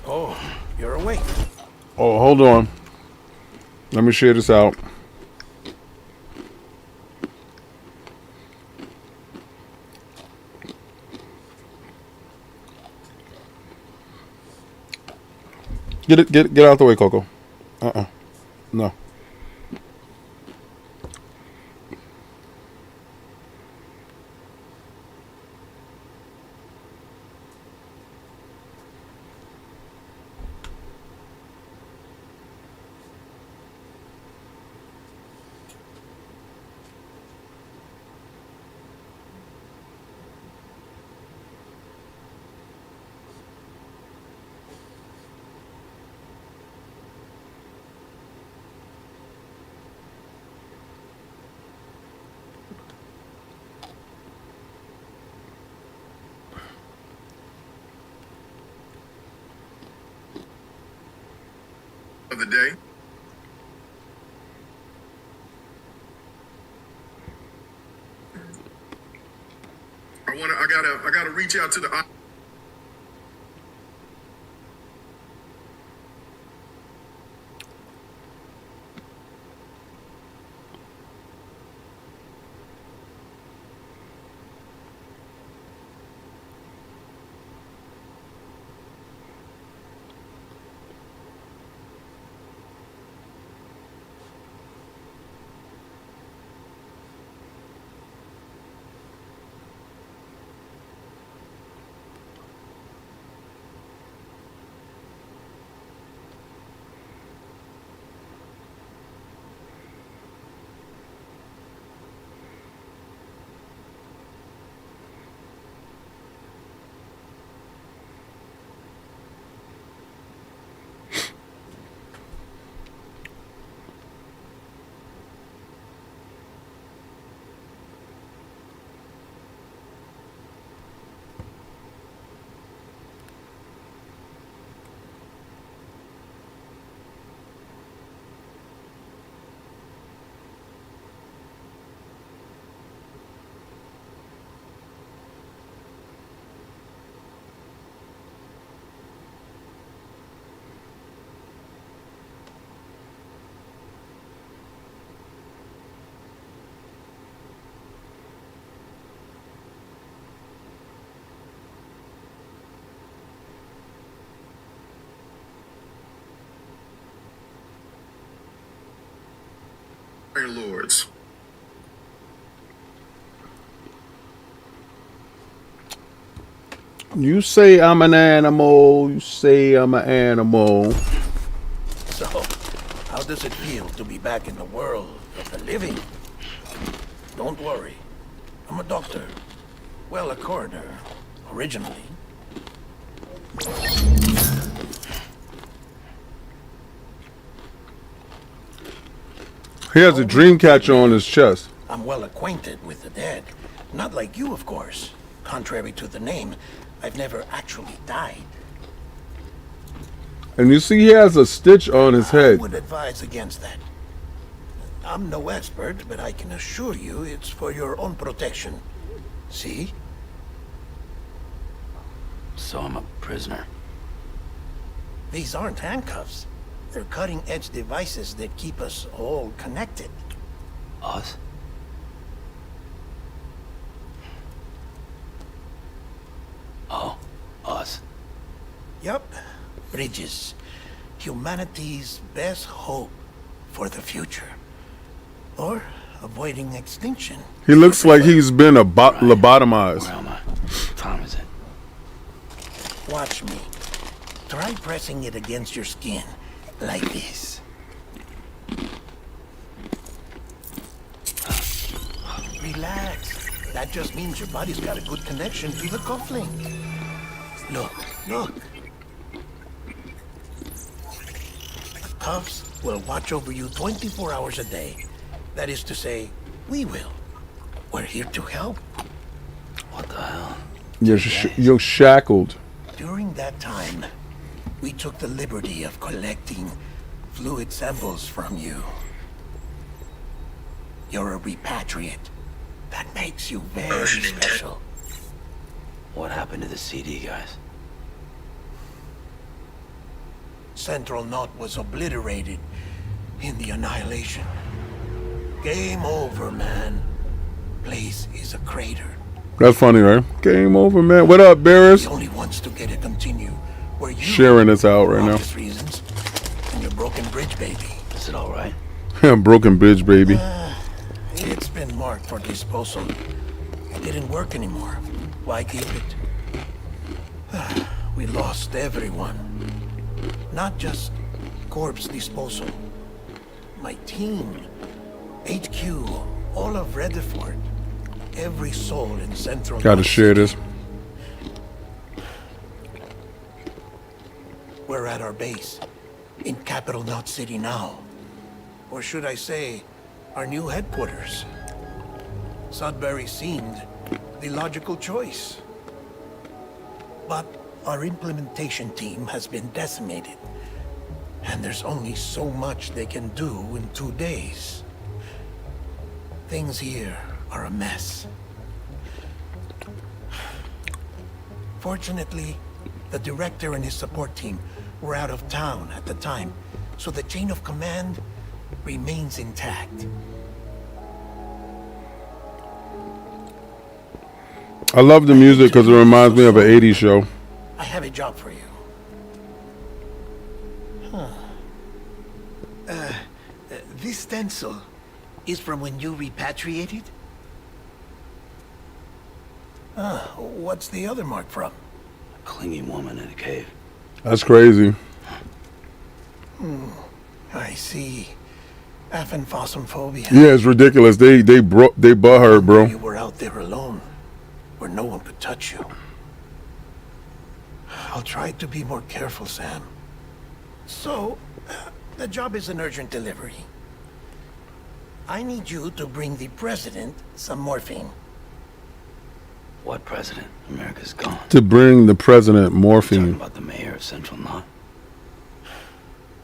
Oh, you're awake. Oh, hold on. Let me share this out. Get out the way, Coco. No. Of the day. I gotta reach out to the Iron Lords. You say I'm an animal. You say I'm an animal. So, how does it feel to be back in the world of the living? Don't worry. I'm a doctor. Well, a coroner, originally. He has a dream catcher on his chest. I'm well acquainted with the dead. Not like you, of course. Contrary to the name, I've never actually died. And you see he has a stitch on his I head. would advise against that. I'm no expert, but I can assure you it's for your own protection. See? So I'm a prisoner. These aren't handcuffs. They're cutting-edge devices that keep us all connected. Us? Oh, us. Yup. Bridges. Humanity's best hope for the future. Or avoiding extinction. He looks like he's been lobotomized. Where am I? What time is it? Watch me. Try pressing it against your skin. Like this. Relax. That just means your body's got a good connection to the cufflink. Look, look. The cuffs will watch over you 24 hours a day. That is to say, we will. We're here to help. What the hell? You're shackled. During that time, we took the liberty of collecting fluid samples from you. You're a repatriate. That makes you very special. What happened to the CD guys? Central Knot was obliterated in the annihilation. Game over, man. Place is a crater. That's funny, right? Game over, man. What up, Bears? The only ones to get it continue were you. Sharing this out right for now. obvious reasons. And your broken bridge, baby. Is it all right? Broken bitch, baby. It's been marked for disposal. It didn't work anymore. Why keep it? We lost everyone. Not just corpse disposal. My team, HQ, all of Redefort, every soul in Central. Gotta share this. We're at our base, in Capital Knot City now. Or should I say, our new headquarters. Sudbury seemed the logical choice. But our implementation team has been decimated. And there's only so much they can do in 2 days. Things here are a mess. Fortunately, the director and his support team were out of town at the time, so the chain of command remains intact. I love the music because it reminds me of an 80s show. I have a job for you. This stencil is from when you repatriated? What's the other mark from? A clinging woman in a cave. That's crazy. I see. Aphenphosmphobia. Yeah, it's ridiculous. They butt her, bro. You were out there alone, where no one could touch you. I'll try to be more careful, Sam. So, the job is an urgent delivery. I need you to bring the president some morphine. What president? America's gone. To bring the president Talking morphine. about the mayor of Central Knot.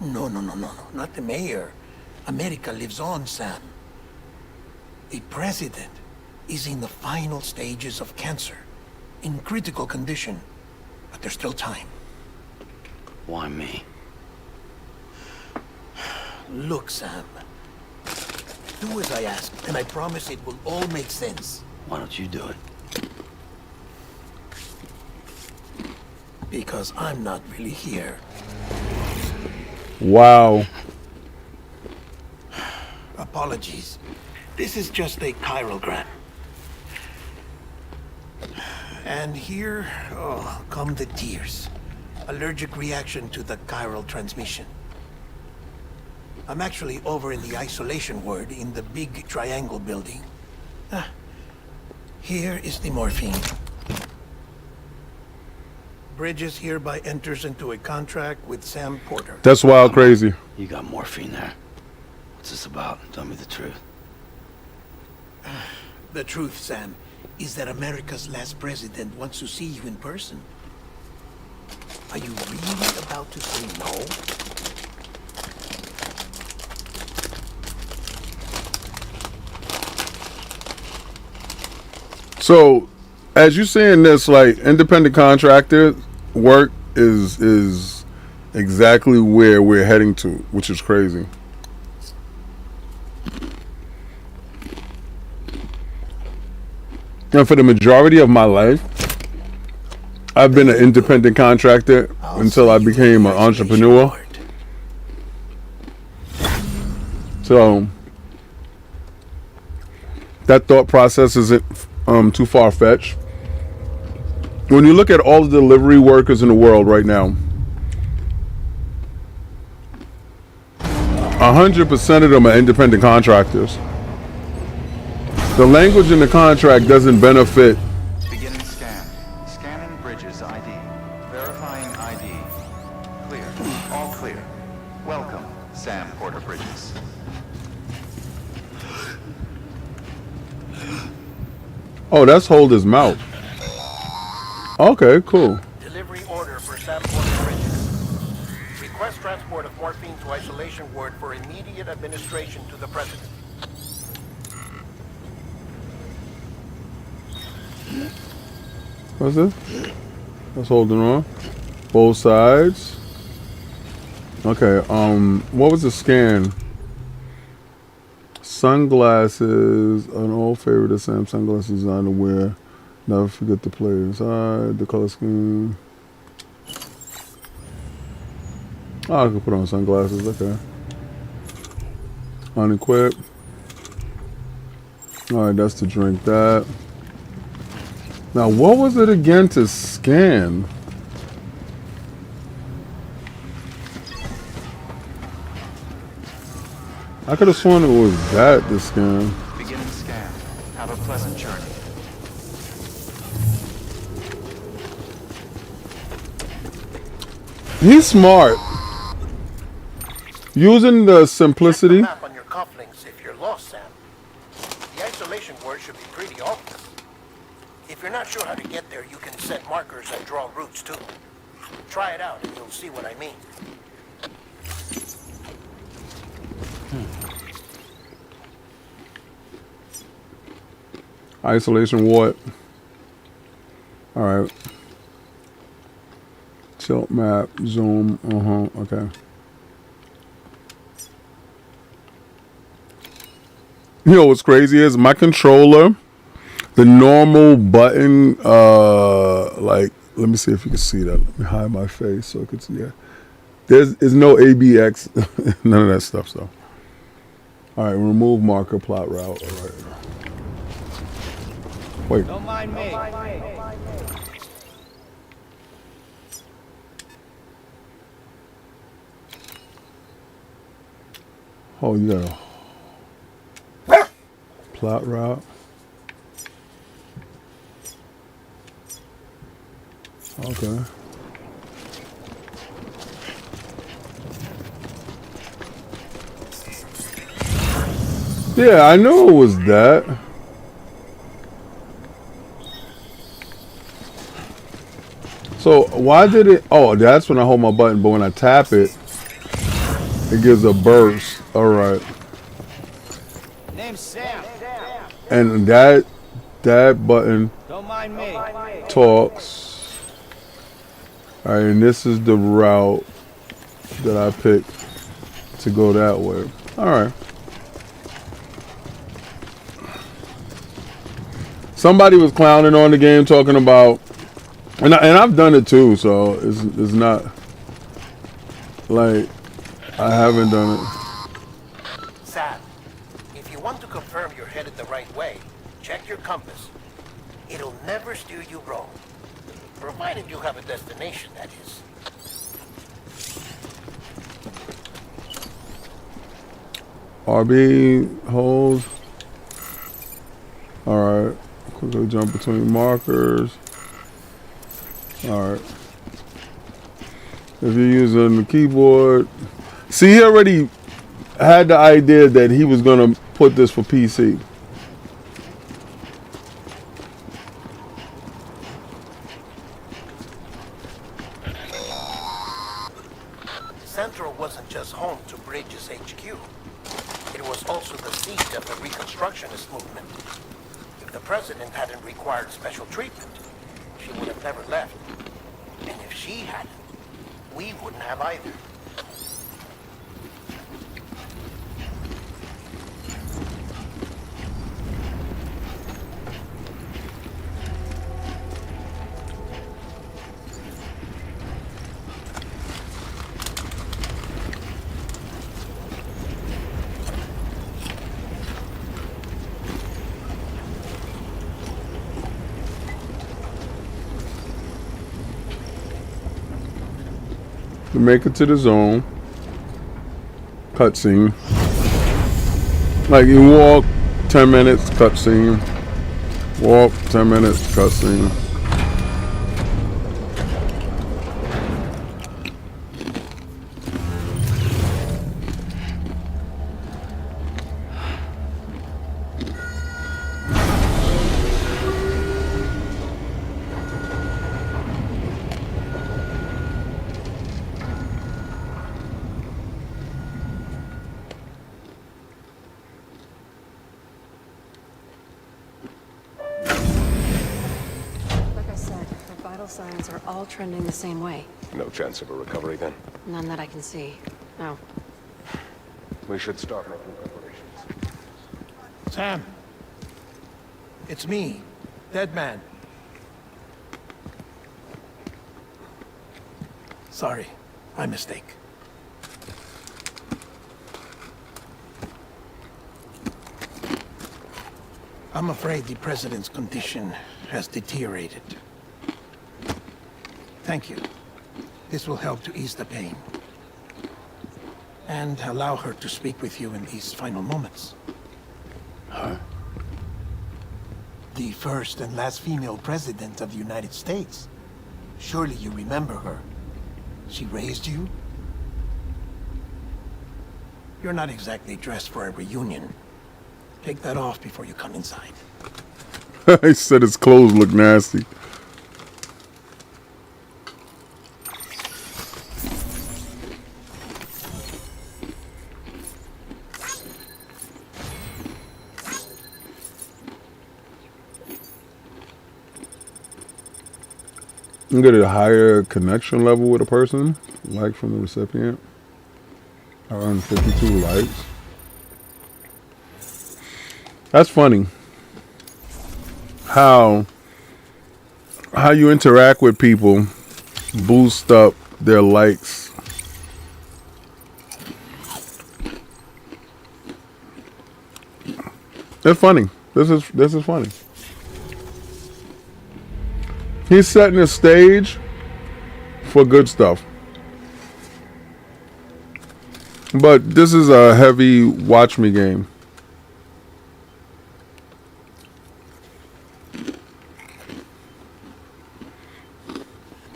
No, not the mayor. America lives on, Sam. The president is in the final stages of cancer, in critical condition, but there's still time. Why me? Look, Sam. Do as I ask, and I promise it will all make sense. Why don't you do it? Because I'm not really here. Wow. Apologies. This is just a chiralgram. And here, come the tears. Allergic reaction to the chiral transmission. I'm actually over in the isolation ward in the big triangle building. Here is the morphine. Bridges hereby enters into a contract with Sam Porter. That's wild crazy. You got morphine there. What's this about? Tell me the truth. The truth, Sam, is that America's last president wants to see you in person. Are you really about to say no? So, as you saying this, like independent contractor work is exactly where we're heading to, which is crazy. And for the majority of my life, I've been an independent contractor until I became an entrepreneur. So that thought process isn't too far-fetched. When you look at all the delivery workers in the world right now, 100% of them are independent contractors. The language in the contract doesn't benefit. Beginning scan. Scanning Bridges ID. Verifying ID. Clear. All clear. Welcome, Sam Porter Bridges. Oh, that's hold his mouth. Okay, cool. Delivery order for Sam Porter Bridges. Request transport of morphine to isolation ward for immediate administration to the president. What's this? That's holding on. Both sides. Okay. What was the scan? Sunglasses, an old favorite of Sam. Sunglasses designed to wear. Never forget to play inside. The color scheme. Oh, I could put on sunglasses. Okay. Unequipped. All right, that's to drink that. Now, what was it again to scan? I could have sworn it was that to scan. Beginning scan. Have a pleasant journey. He's smart. Using the Check the simplicity. map on your cufflinks if you're lost, Sam. The isolation word should be pretty obvious. If you're not sure how to get there, you can set markers and draw routes too. Try it out and you'll see what I mean. Isolation what? Alright. Tilt map, zoom, okay. You know what's crazy is my controller, the normal button, like, let me see if you can see that. Let me hide my face so I can see that. There's no ABX, none of that stuff, so. Alright, remove marker, plot route, alright. Wait. Don't mind me. Oh, you got a plot route. Okay. Yeah, I knew it was that. So why did it? Oh, that's when I hold my button. But when I tap it, it gives a burst. All right. Name's Sam. And that button Don't mind me. talks. All right, and this is the route that I picked to go that way. All right. Somebody was clowning on the game, talking about, and I've done it too, so it's not like I haven't done it. Sam, if you want to confirm you're headed the right way, check your compass. It'll never steer you wrong. Provided you have a destination, that is. RB hold. All right. Quickly jump between markers. All right. If you're using the keyboard, see, he already had the idea that he was gonna put this for PC. Central wasn't just home to Bridges HQ. It was also the seat of the Reconstructionist movement. If the president hadn't required special treatment, she would have never left. And if she hadn't, we wouldn't have either. To make it to the zone. Cutscene. Like you walk 10 minutes, cutscene. Walk 10 minutes, cutscene. Like I said, the vital signs are all trending the same way. No chance of a recovery then? None that I can see. Oh. We should start making preparations. Sam. It's me, Dead Man. Sorry, my mistake. I'm afraid the president's condition has deteriorated. Thank you. This will help to ease the pain. And allow her to speak with you in these final moments. Her? The first and last female president of the United States. Surely you remember her. She raised you. You're not exactly dressed for a reunion. Take that off before you come inside. He said his clothes look nasty. You get a higher connection level with a person, like from the recipient. I earned 52 likes. That's funny. How you interact with people boost up their likes. It's funny. This is funny. He's setting the stage for good stuff. But this is a heavy watch me game.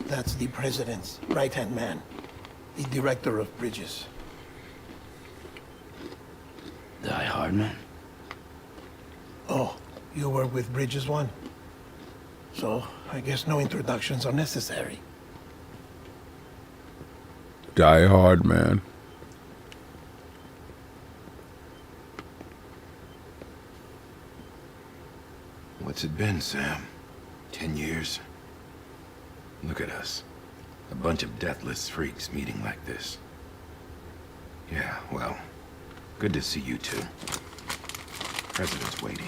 That's the president's right-hand man, the director of bridges. Die Hard Man? Oh, you were with Bridges 1? So, I guess no introductions are necessary. Die Hard Man. What's it been, Sam? 10 years? Look at us. A bunch of deathless freaks meeting like this. Yeah, well, good to see you two. President's waiting.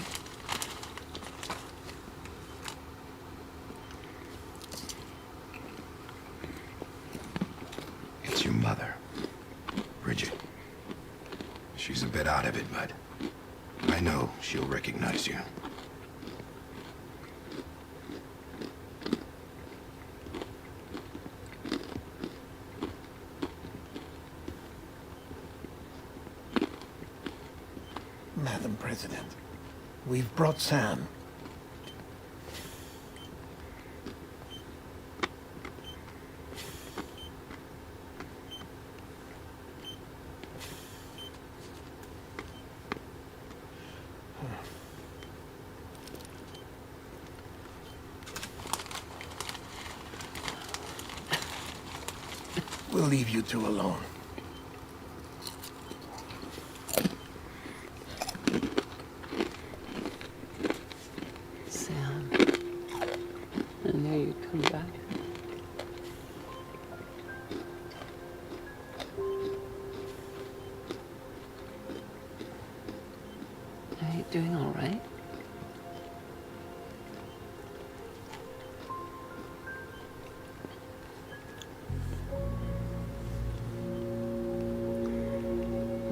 It's your mother, Bridget. She's a bit out of it, but I know she'll recognize you. Madam President, we've brought Sam. We'll leave you two alone. Sam, I knew you'd come back. Are you doing all right?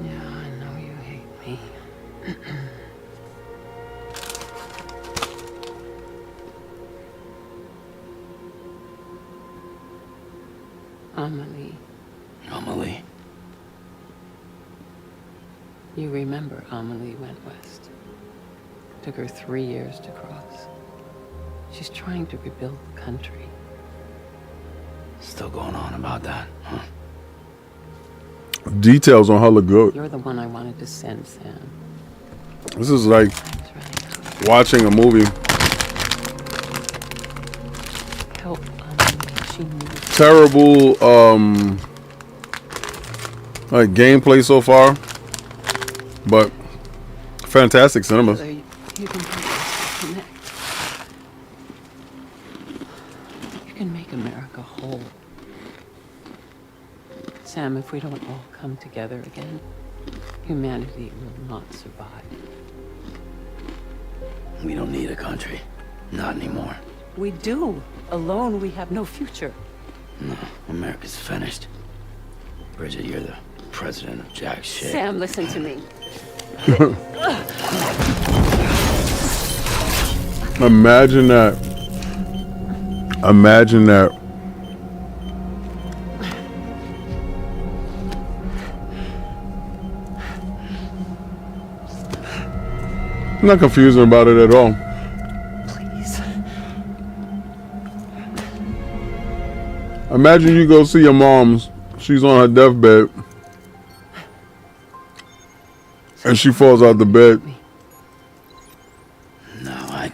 Yeah, I know you hate me. Amelie. Amelie? You remember Amelie went west. Took her 3 years to cross. She's trying to rebuild the country. Still going on about that, huh? Details on her look good. You're the one I wanted to send, Sam. This is like That's right. watching a movie. Help Amelie. She needs Terrible like gameplay so far, but fantastic cinema. so you can help us connect. You can make America whole. Sam, if we don't all come together again, humanity will not survive. We don't need a country. Not anymore. We do. Alone, we have no future. No, America's finished. Bridget, you're the president of jack shit. Sam, listen to me. Imagine that. Imagine that. I'm not confusing about it at all. Please. Imagine you go see your mom's. She's on her deathbed. And she falls out the bed. No, I...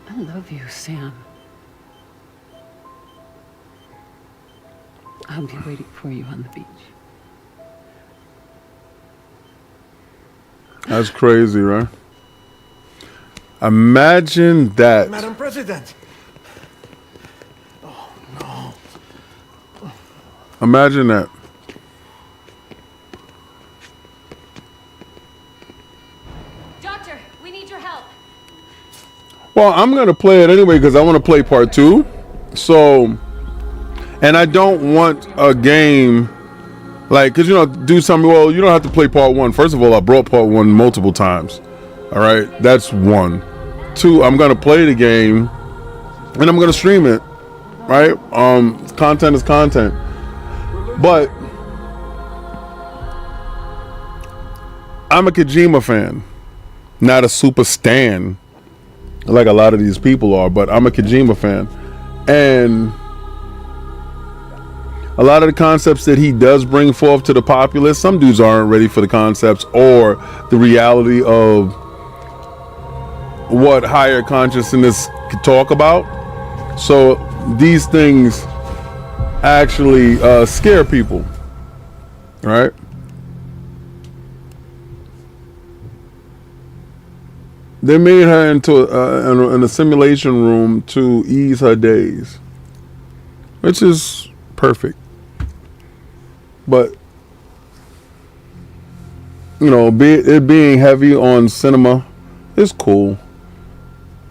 I love you, Sam. I'll be waiting for you on the beach. That's crazy, right? Imagine that. Madam President. Oh, no. Imagine that. Doctor, we need your help. Well, I'm going to play it anyway because I want to play part 2. So, and I don't want a game like, because, you know, do something. Well, you don't have to play part 1. First of all, I brought part 1 multiple times. All right. That's 1. 2, I'm going to play the game and I'm going to stream it. Right. Content is content. But I'm a Kojima fan, not a super stan like a lot of these people are, but I'm a Kojima fan. And a lot of the concepts that he does bring forth to the populace, some dudes aren't ready for the concepts or the reality of what higher consciousness could talk about. So these things actually scare people, right? They made her into in a simulation room to ease her days, which is perfect. But, you know, it being heavy on cinema is cool.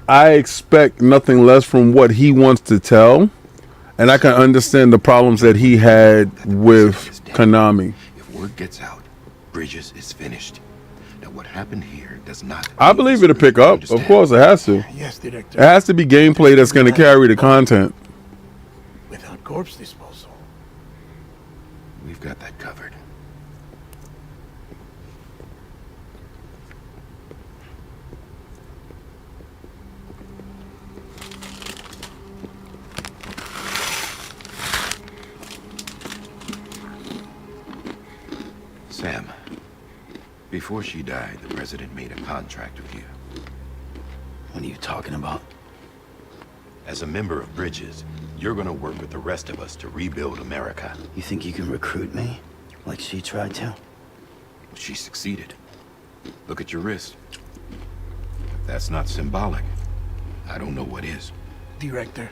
I expect nothing less from what he wants to tell, and I can understand the problems that he had with Konami. If word gets out, Bridges is finished. Now, what happened here does not... I believe it'll pick up. Of course, it has to. Yes, Director. It has to be gameplay that's going to carry the content. Without corpse disposal. We've got that covered. Sam, before she died, the president made a contract with you. What are you talking about? As a member of Bridges, you're gonna work with the rest of us to rebuild America. You think you can recruit me? Like she tried to? She succeeded. Look at your wrist. If that's not symbolic, I don't know what is. Director,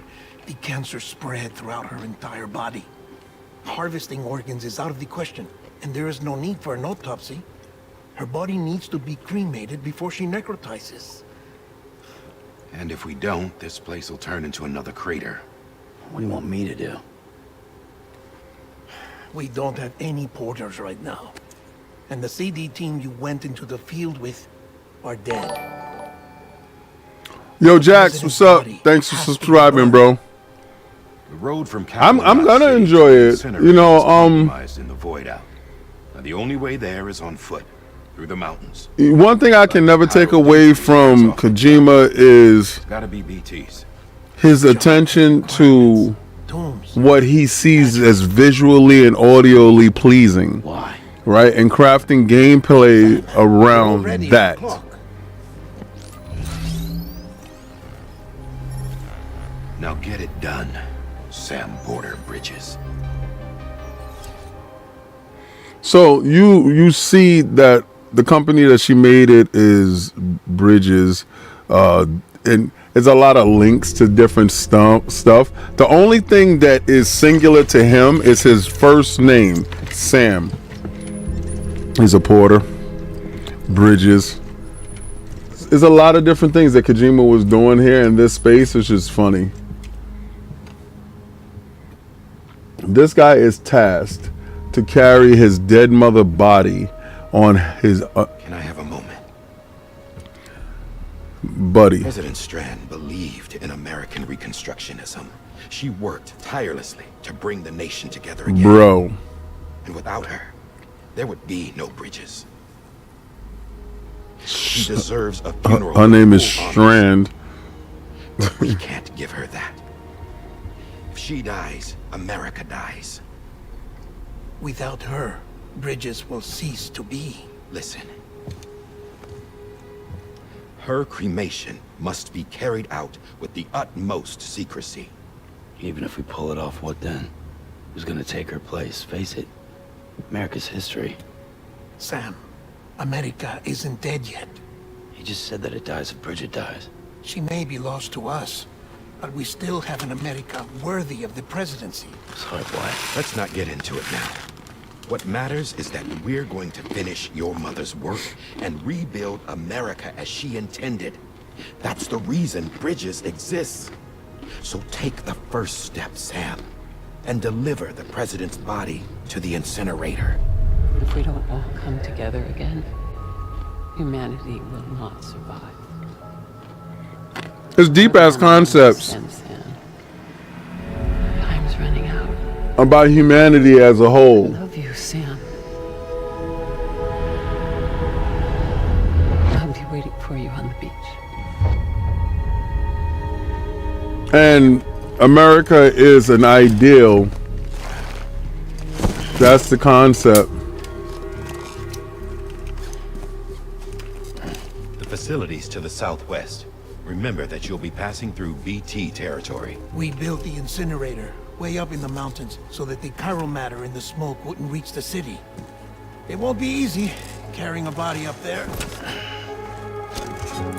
the cancer spread throughout her entire body. Harvesting organs is out of the question, and there is no need for an autopsy. Her body needs to be cremated before she necrotizes. And if we don't, this place will turn into another crater. What do you want me to do? We don't have any porters right now. And the CD team you went into the field with are dead. Yo, Jax, what's up? Thanks for subscribing, bro. The road from I'm Capital gonna City enjoy to it. Incinerators You know, is compromised in the void out. Now, the only way there is on foot, through the mountains. One thing I can never take away from Kojima is Gotta be BTs. his attention to Tombs. what he sees as visually and audioly pleasing, Why? right? And crafting gameplay around Already that. on the clock. Now get it done, Sam Porter Bridges. So you see that the company that she made it is Bridges, and there's a lot of links to different stuff. The only thing that is singular to him is his first name, Sam. He's a Porter, Bridges. There's a lot of different things that Kojima was doing here in this space, which is funny. This guy is tasked to carry his dead mother body on his Can I have a moment? buddy. President Strand believed in American Reconstructionism. She worked tirelessly to bring the nation together again. Bro. And without her, there would be no Bridges. She deserves a funeral. Her name is full honors. Strand. But we can't give her that. If she dies, America dies. Without her, Bridges will cease to be. Listen. Her cremation must be carried out with the utmost secrecy. Even if we pull it off, what then? Who's gonna take her place? Face it, America's history. Sam, America isn't dead yet. He just said that it dies if Bridget dies. She may be lost to us, but we still have an America worthy of the presidency. Sorry, boy. Let's not get into it now. What matters is that we're going to finish your mother's work and rebuild America as she intended. That's the reason Bridges exists. So take the first step, Sam, and deliver the president's body to the incinerator. If we don't all come together again, humanity will not survive. It's deep ass concepts And Sam, time's running out. about humanity as a I whole. love you, Sam. I'll be waiting for you on the beach. And America is an ideal. That's the concept. The facilities to the southwest. Remember that you'll be passing through BT territory. We built the incinerator way up in the mountains so that the chiral matter in the smoke wouldn't reach the city. It won't be easy carrying a body up there.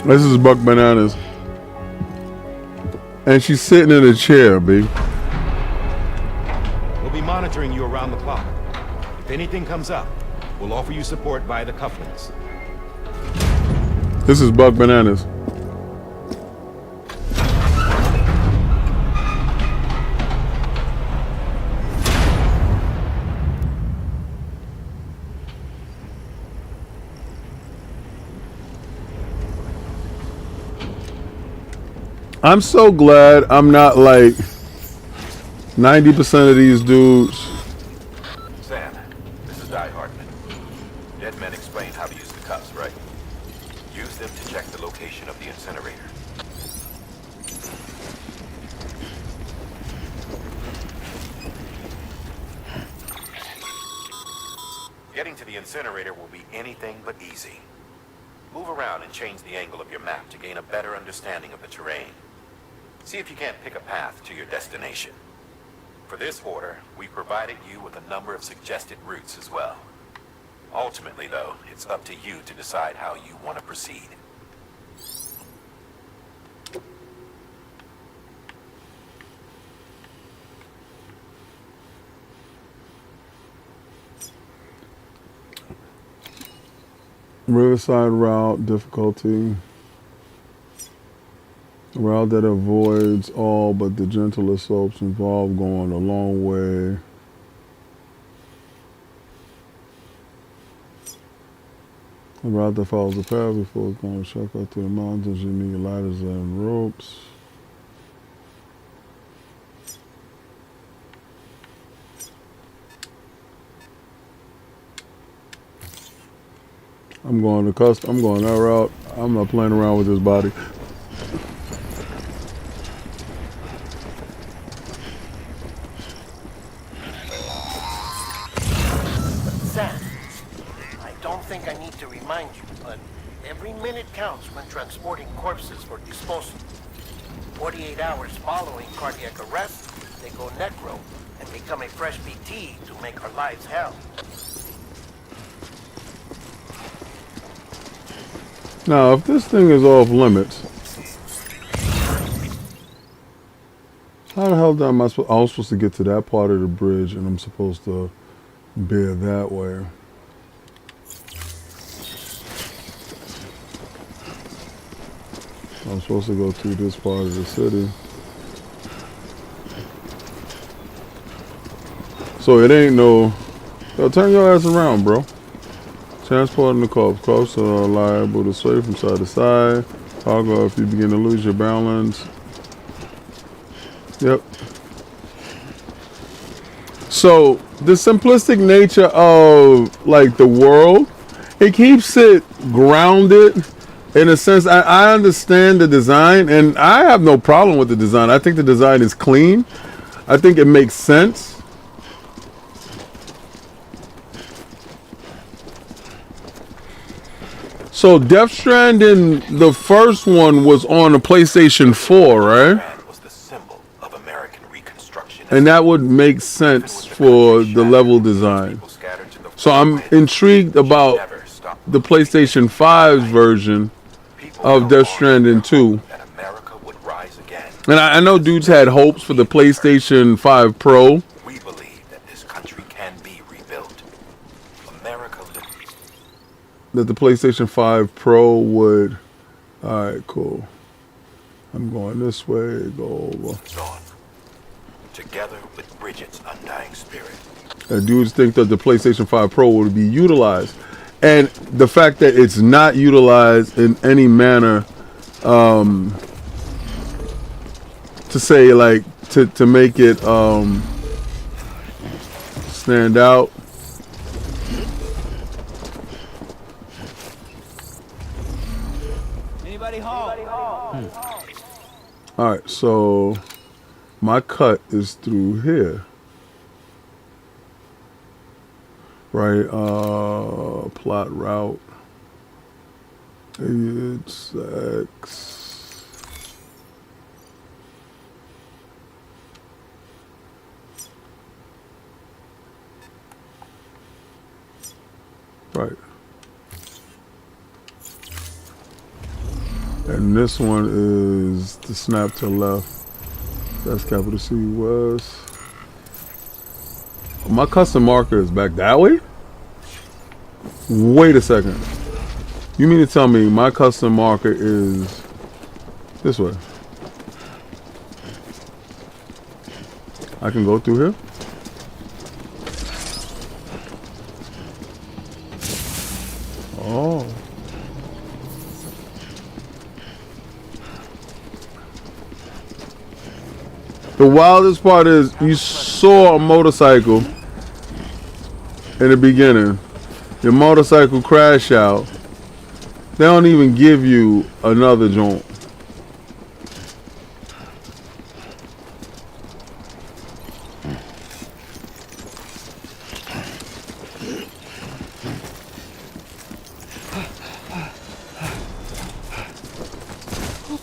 This is Buck Bananas. And she's sitting in a chair, B. We'll be monitoring you around the clock. If anything comes up, we'll offer you support via the cufflinks. This is Buck Bananas. I'm so glad I'm not like 90% of these dudes. Sam, this is Die Hartman. Dead men explained how to use the cuffs, right? Use them to check the location of the incinerator. Getting to the incinerator will be anything but easy. Move around and change the angle of your map to gain a better understanding of the terrain. See if you can't pick a path to your destination. For this order, we provided you with a number of suggested routes as well. Ultimately, though, it's up to you to decide how you want to proceed. Riverside route difficulty. A route that avoids all but the gentler slopes involve going a long way. A route that follows the path before going to check out through the mountains. You need ladders and ropes. I'm going that route. I'm not playing around with this body. Sam, I don't think I need to remind you, but every minute counts when transporting corpses for disposal. 48 hours following cardiac arrest, they go necro and become a fresh BT to make our lives hell. Now, if this thing is off limits, how the hell am I supposed? I was supposed to get to that part of the bridge, and I'm supposed to bear that way. I'm supposed to go through this part of the city. So it ain't no... Yo, turn your ass around, bro. Transporting the corpse. Corpses are liable to sway from side to side. Toggle if you begin to lose your balance. Yep. So the simplistic nature of like the world, it keeps it grounded. In a sense, I understand the design, and I have no problem with the design. I think the design is clean. I think it makes sense. So Death Stranding, the first one was on the PlayStation 4, right? Was the symbol of American Reconstruction. And that would make sense for the level design. So I'm intrigued about the PlayStation 5's version of Death Stranding 2. And I know dudes had hopes for the PlayStation 5 Pro. We believe that this country can be rebuilt. America That the PlayStation 5 Pro would... Alright, cool. I'm going this way, go over. Together with Bridget's undying spirit. And dudes think that the PlayStation 5 Pro would be utilized. And the fact that it's not utilized in any manner to say like to make it stand out. Anybody home? All right, so my cut is through here. Right, plot route. It's X. Right. And this one is the snap to left. That's capital C West. My custom marker is back that way? Wait a second. You mean to tell me my custom marker is this way? I can go through here? Oh. The wildest part is you saw a motorcycle in the beginning. Your motorcycle crash out. They don't even give you another joint.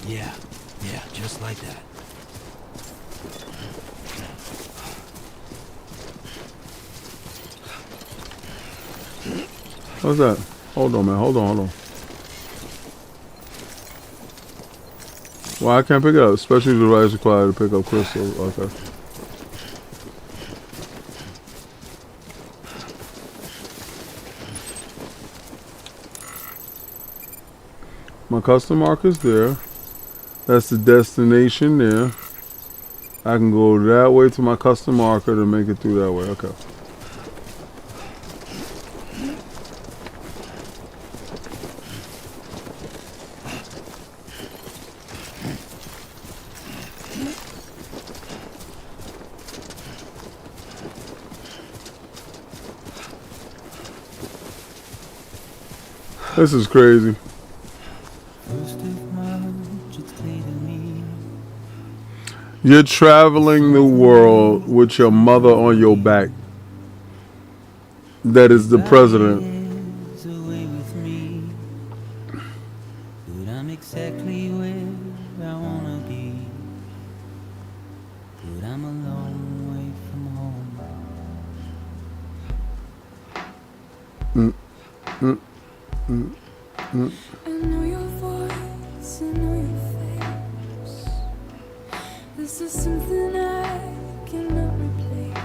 Yeah, just like that. What's that? Hold on, man. Hold on. Well, I can't pick it up. Special device required to pick up crystal. Okay. My custom marker's there. That's the destination there. I can go that way to my custom marker to make it through that way. Okay. This is crazy. You're traveling the world with your mother on your back. That is the president. I know your voice, I know your face. This is something I cannot replace.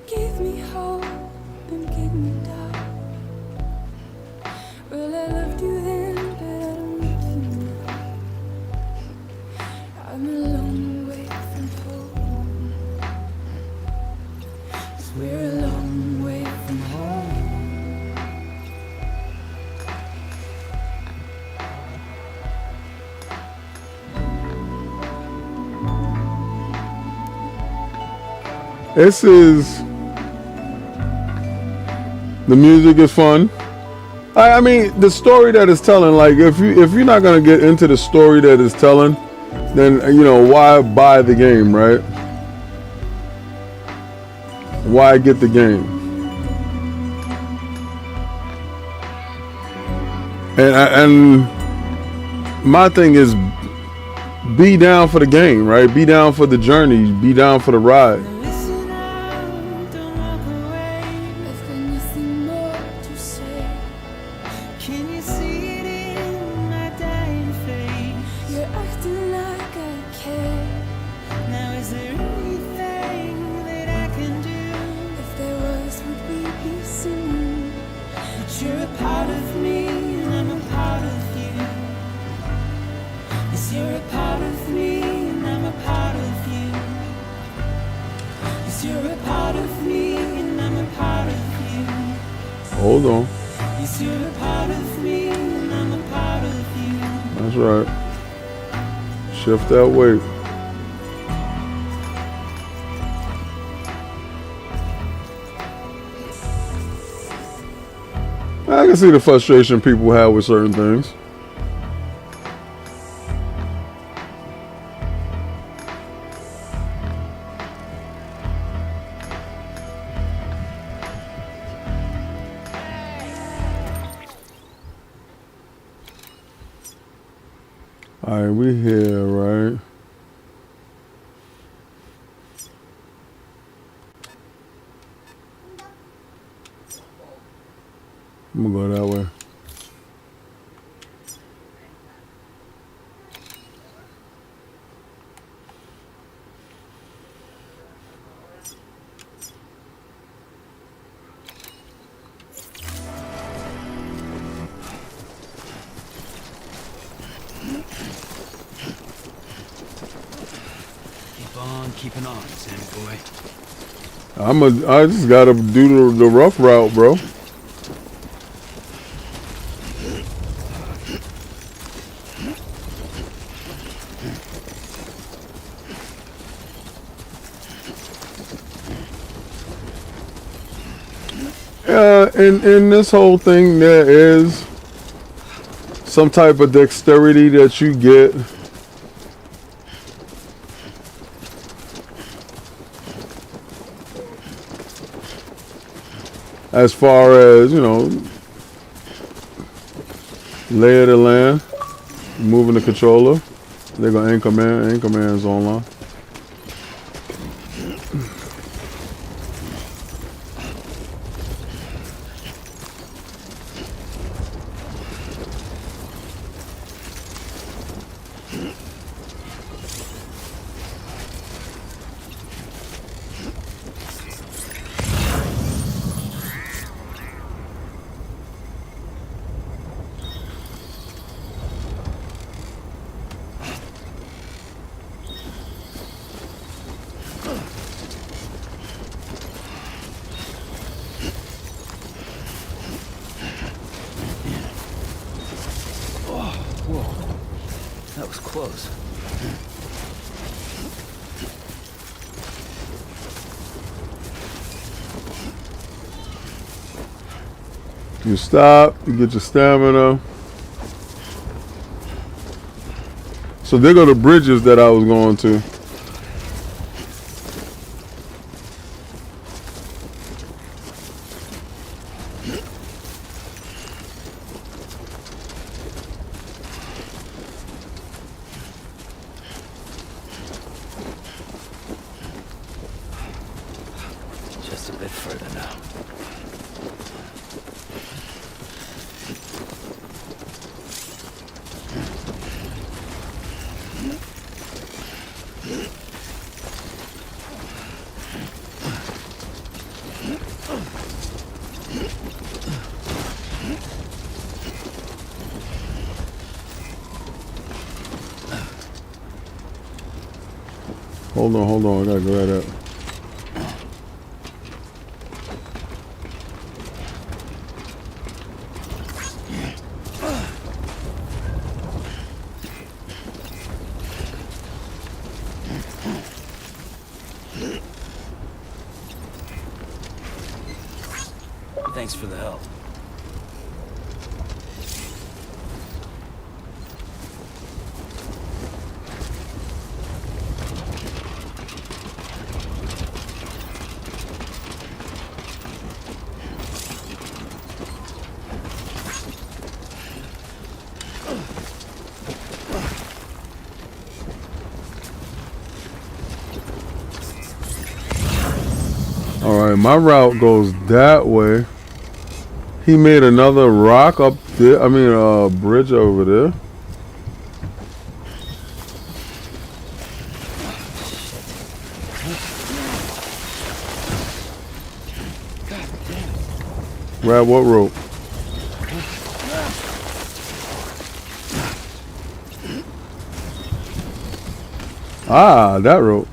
Gave me hope and gave me doubt. Well, I loved you then, but I don't love you now. I'm a long way from home. 'Cause we're a long way from home. This is, the music is fun. I mean, the story that it's telling, like if you're not gonna get into the story that it's telling, then you know why buy the game, right? Why get the game? And my thing is, be down for the game, right? Be down for the journey. Be down for the ride. Listen out, don't walk away. I've got nothing more to say. Can you see it in my dying face? You're acting like I care. Now is there anything that I can do? If there was, would we be singing? But you're a part of me and I'm a part of you. Yes, you're a part of me and I'm a part of you. Yes, you're a part of me and I'm a part of you. Hold on. Yes, you're a part of me and I'm a part of you. That's right. Shift that weight. I can see the frustration people have with certain things. All right, we here, right? I'm gonna go that way. Keep on keeping on, Sammy boy. I just gotta do the rough route, bro. In this whole thing, there is some type of dexterity that you get. As far as, you know, lay of the land, moving the controller. They're gonna anchor man's online. That was close. You stop, you get your stamina. So there go the bridges that I was going to. Just a bit further now. Hold on. I gotta grab that. Thanks for the help. Alright, my route goes that way. He made another rock up there. I mean, bridge over there. Grab what rope? Ah, that rope.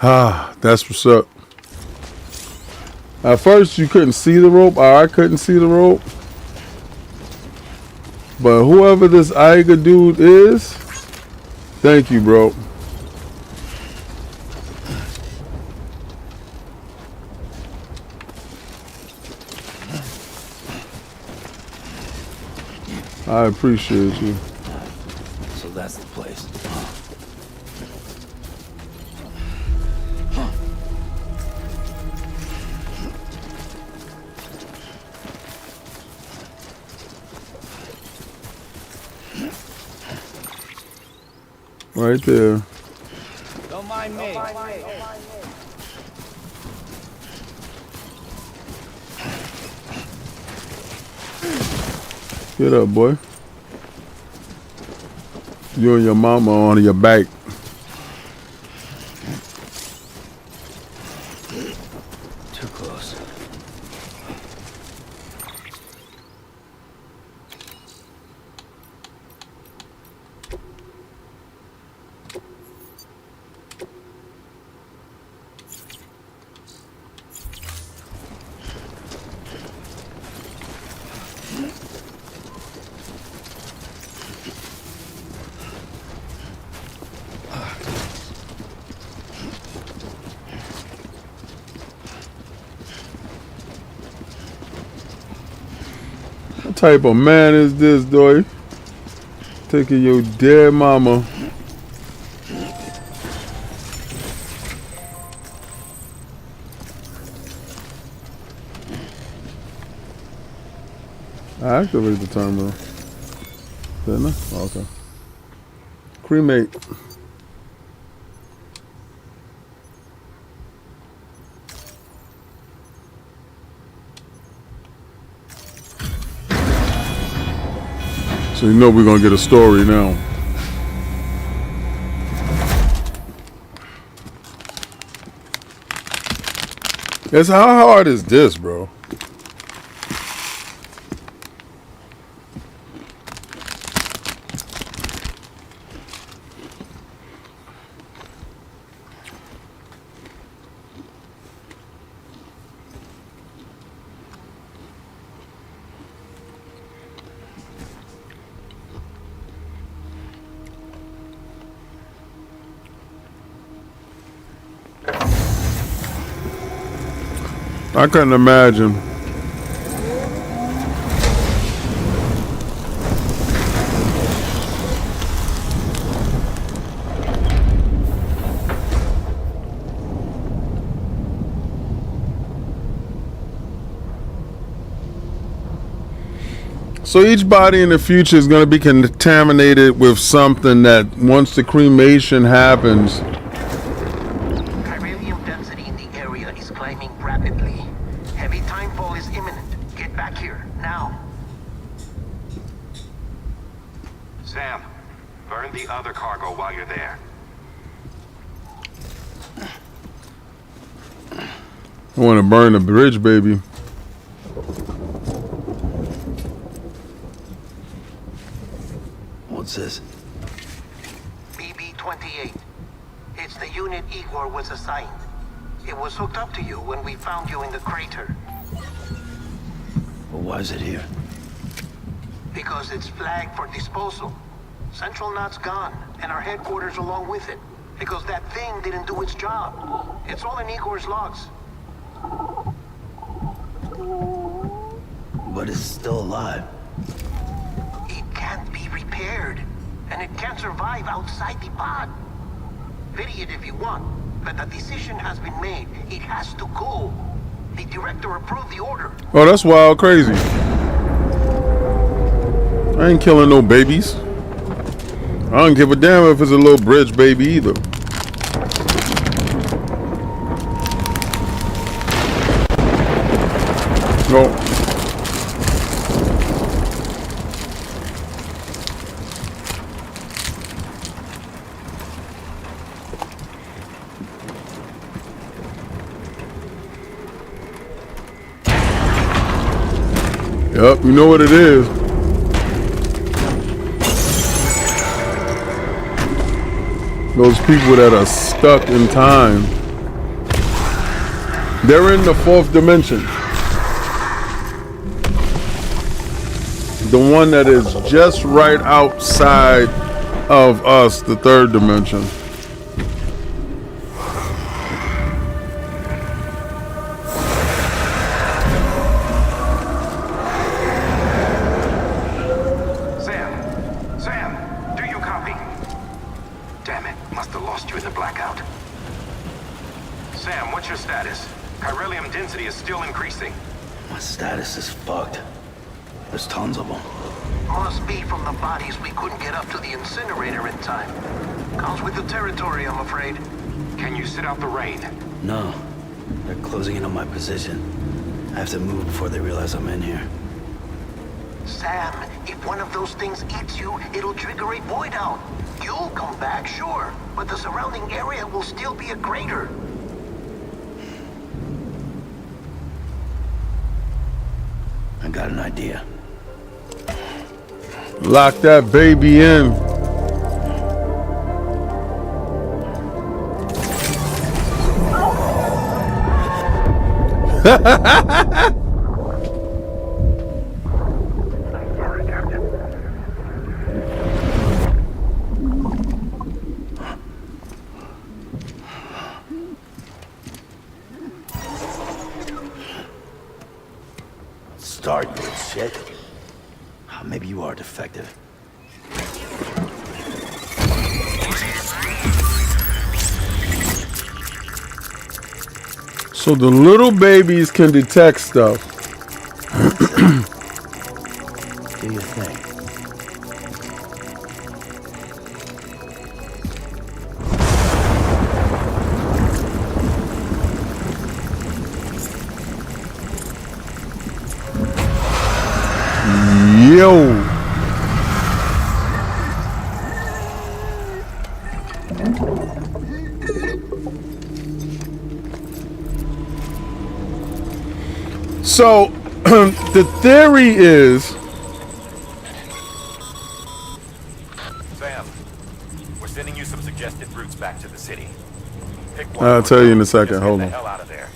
Ah, that's what's up. At first you couldn't see the rope, or I couldn't see the rope. But whoever this Iger dude is, thank you, bro. I appreciate you. So that's the place. Right there. Don't mind me. Get up, boy. You and your mama on your back. Too close. What type of man is this, boy? Taking your dead mama. I activate the terminal. Didn't I? Oh, okay. Cremate. So you know we're gonna get a story now. It's how hard is this, bro? I couldn't imagine. So each body in the future is going to be contaminated with something that once the cremation happens. Chiralium density in the area is climbing rapidly. Heavy timefall is imminent. Get back here, now. Sam, burn the other cargo while you're there. I want to burn the bridge, baby. What's this? BB-28. It's the unit Igor was assigned. It was hooked up to you when we found you in the crater. But why is it here? Because it's flagged for disposal. Central Knot's gone, and our headquarters along with it. Because that thing didn't do its job. It's all in Igor's logs. But it's still alive. It can't be repaired, and it can't survive outside the pod. Pity it if you want, but the decision has been made. It has to go. The director approved the order. Oh, that's wild crazy. I ain't killing no babies. I don't give a damn if it's a little bridge baby either. No. Yep, you know what it is. Those people that are stuck in time. They're in the fourth dimension. The one that is just right outside of us, the third dimension. Sam, do you copy? Damn it, must have lost you in the blackout. Sam, what's your status? Chiralium density is still increasing. My status is fucked. There's tons of them. Must be from the bodies we couldn't get up to the incinerator in time. Comes with the territory, I'm afraid. Can you sit out the rain? No. They're closing in on my position. I have to move before they realize I'm in here. Sam, if one of those things eats you, it'll trigger a void out. You'll come back, sure, but the surrounding area will still be a crater. I got an idea. Lock that baby in. Start, you shit. Maybe you are defective. So the little babies can detect stuff. Do your thing. Yo. So the theory is, Sam, we're sending you some suggested routes back to the city. Pick one. I'll tell you in a second. Just Hold get on. the hell out of there.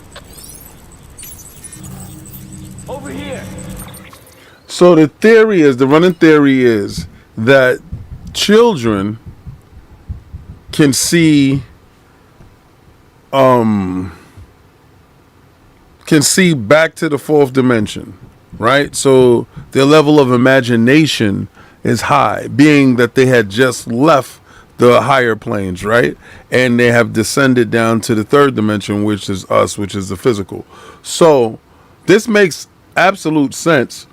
Over here. So the theory is, the running theory is that children can see back to the fourth dimension, right? So their level of imagination is high, being that they had just left the higher planes, right? And they have descended down to the third dimension, which is us, which is the physical. So this makes absolute sense.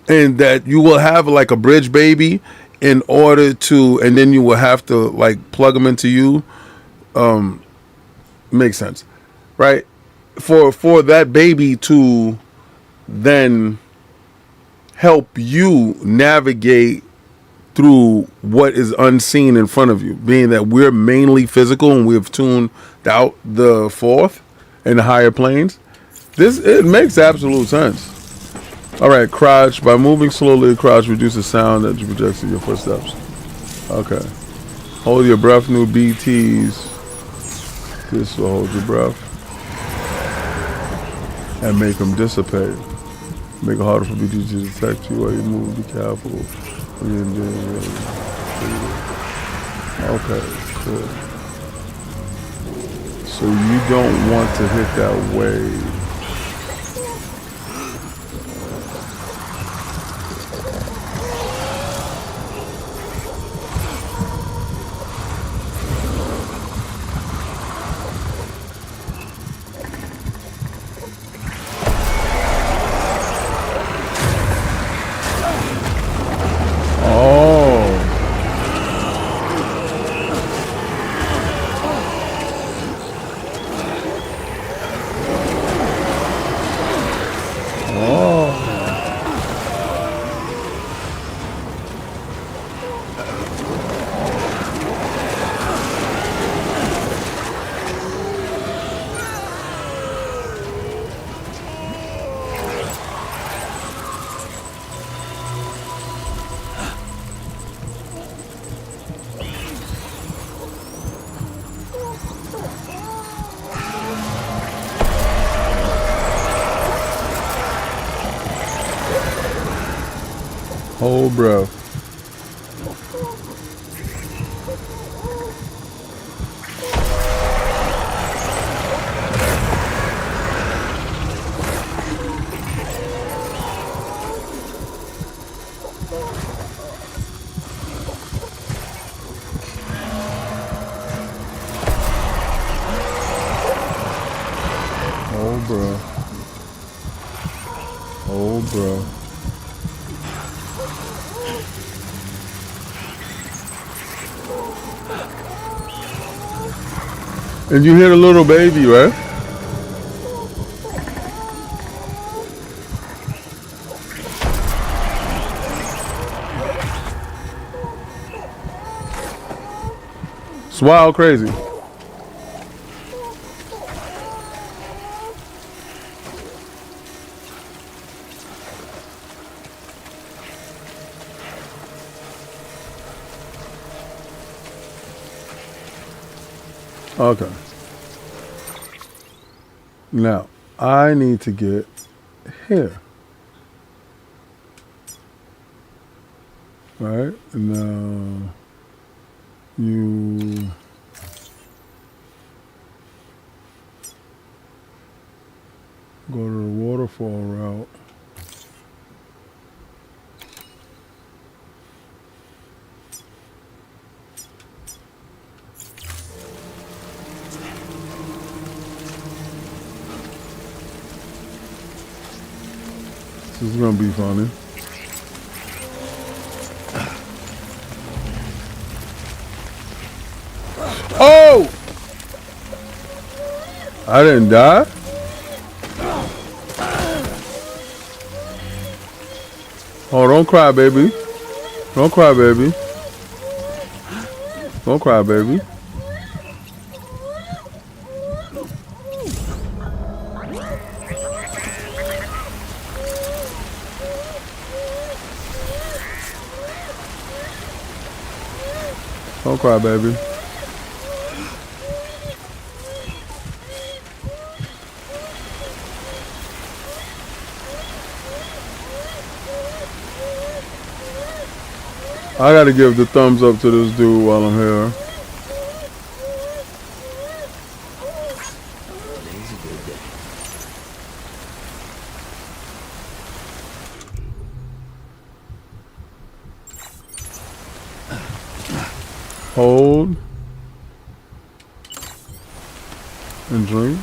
And that you will have like a bridge baby in order to, and then you will have to like plug them into you. Makes sense, right? For that baby to then help you navigate through what is unseen in front of you, being that we're mainly physical and we've tuned out the fourth and the higher planes. It makes absolute sense. All right, crouch. By moving slowly, crouch reduces sound that you project in your footsteps. Okay. Hold your breath, new BTs. This will hold your breath and make them dissipate. Make it harder for BTs to detect you while you move. Be careful. Okay, cool. So you don't want to hit that wave. Hold breath. Hold breath. Hold breath. And you hit a little baby, right? It's wild crazy. Okay. Now, I need to get here. Right? Now, you go to the waterfall route. This is gonna be funny. Oh! I didn't die? Oh, don't cry, baby. Don't cry, baby. Don't cry, baby. Don't cry, baby. I gotta give the thumbs up to this dude while I'm here. Today's a good day. Hold and drink.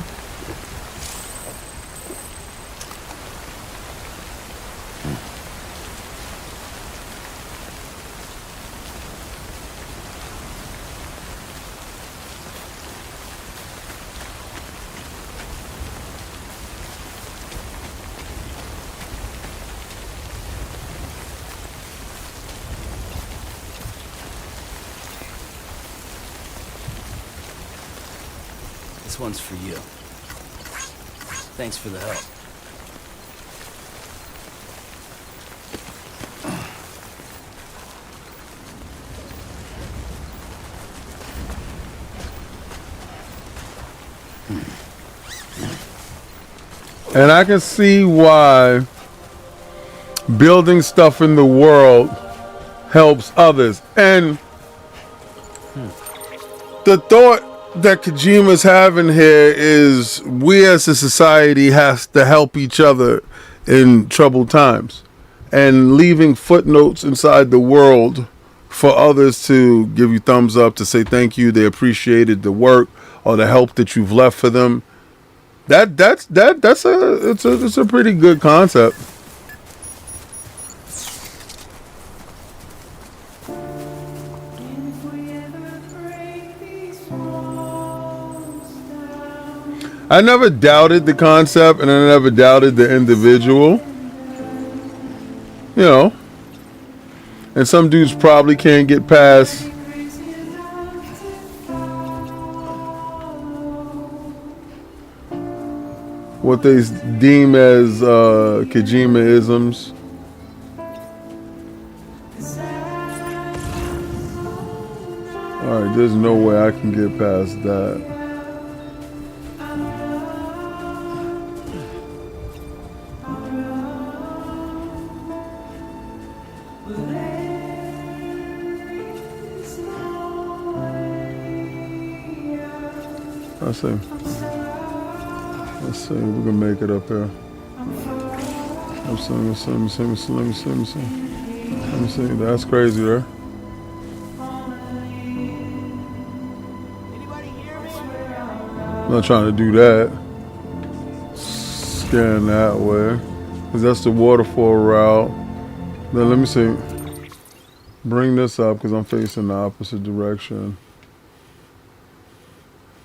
This one's for you. Thanks for the help. And I can see why building stuff in the world helps others. And the thought that Kojima's having here is we as a society has to help each other in troubled times. And leaving footnotes inside the world for others to give you thumbs up, to say thank you, they appreciated the work or the help that you've left for them. It's a pretty good concept. I never doubted the concept, and I never doubted the individual. You know, and some dudes probably can't get past what they deem as Kojima-isms. Alright, there's no way I can get past that. Let's see. Let's see if we can make it up here. Let me see. That's crazy there. I'm not trying to do that. Scan that way. Because that's the waterfall route. Then let me see. Bring this up because I'm facing the opposite direction.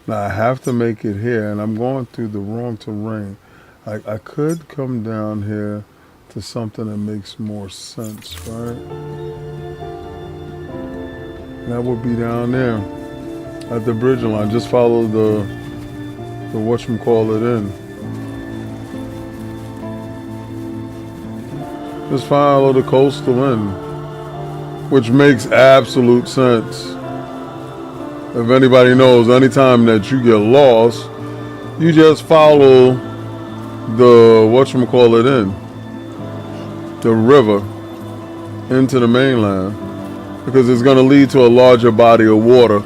Now I have to make it here, and I'm going through the wrong terrain. I could come down here to something that makes more sense, right? That would be down there at the bridge line. Just follow the whatchamacallit in. Just follow the coastal in, which makes absolute sense. If anybody knows, anytime that you get lost, you just follow the whatchamacallit in, the river, into the mainland, because it's going to lead to a larger body of water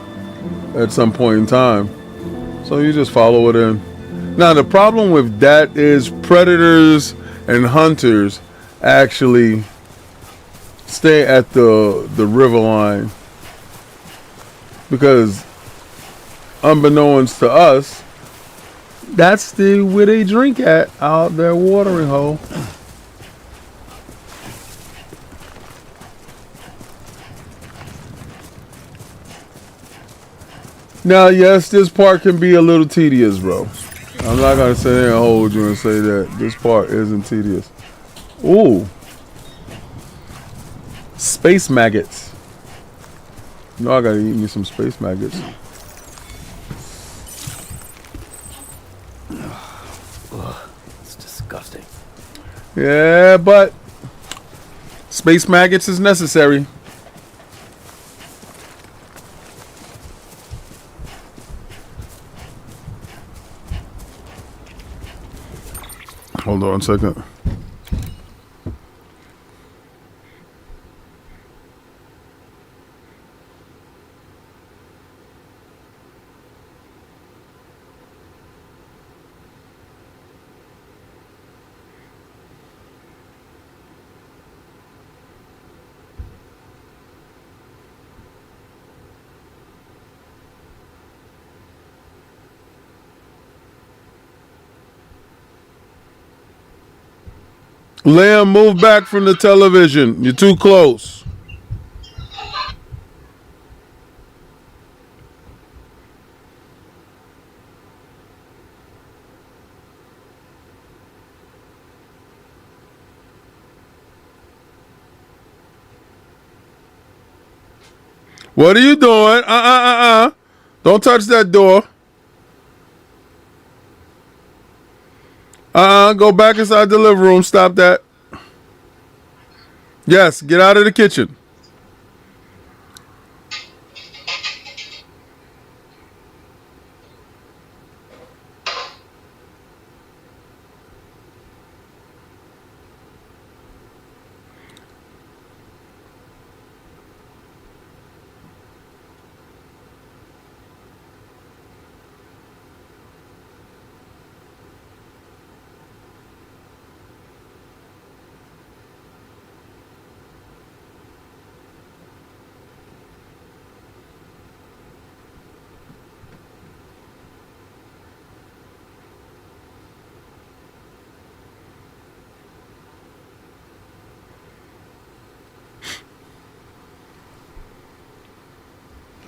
at some point in time. So you just follow it in. Now the problem with that is predators and hunters actually stay at the river line. Because unbeknownst to us, that's where they drink at, out their watering hole. Now, yes, this part can be a little tedious, bro. I'm not going to sit here and hold you and say that this part isn't tedious. Ooh. Space maggots. You know I gotta eat me some space maggots. It's disgusting. Yeah, but space maggots is necessary. Hold on a second. Liam, move back from the television. You're too close. What are you doing? Don't touch that door. Go back inside the living room. Stop that. Yes, get out of the kitchen.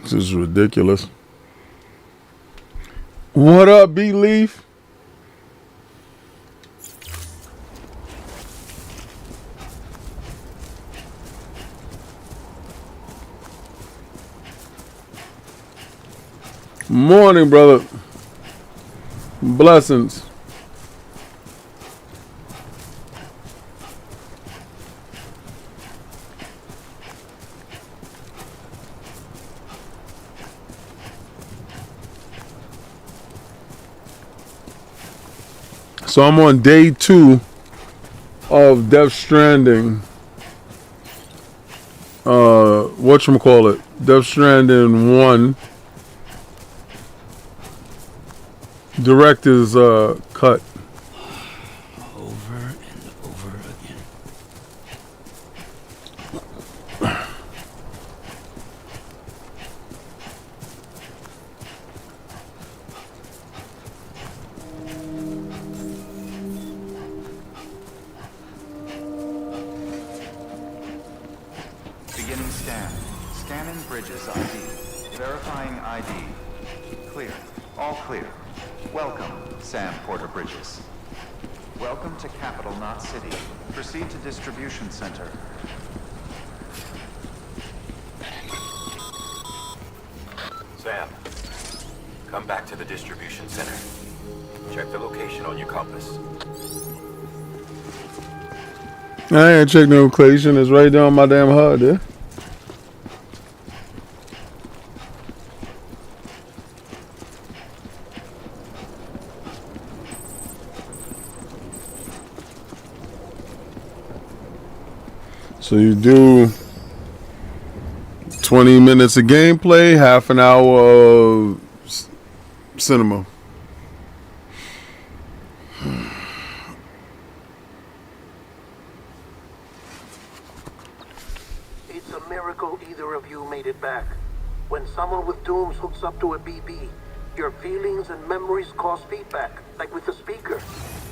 This is ridiculous. What up, B-Leaf? Morning, brother. Blessings. So I'm on day 2 of Death Stranding. Whatchamacallit? Death Stranding 1. Director's cut. Over and over again. Beginning scan. Scanning Bridges ID. Verifying ID. Clear. All clear. Welcome, Sam Porter Bridges. Welcome to Capital Knot City. Proceed to Distribution Center. Sam, come back to the distribution center. Check the location on your compass. I ain't checked no location. It's right there on my damn HUD there. So you do 20 minutes of gameplay, half an hour of cinema. It's a miracle either of you made it back. When someone with dooms hooks up to a BB, your feelings and memories cause feedback, like with the speaker.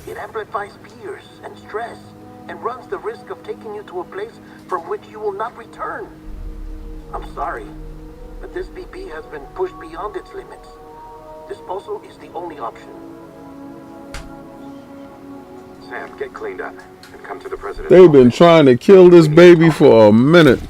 It amplifies fears and stress, and runs the risk of taking you to a place from which you will not return. I'm sorry, but this BB has been pushed beyond its limits. Disposal is the only option. Sam, get cleaned up and come to the president. They've been trying to kill this baby for a minute.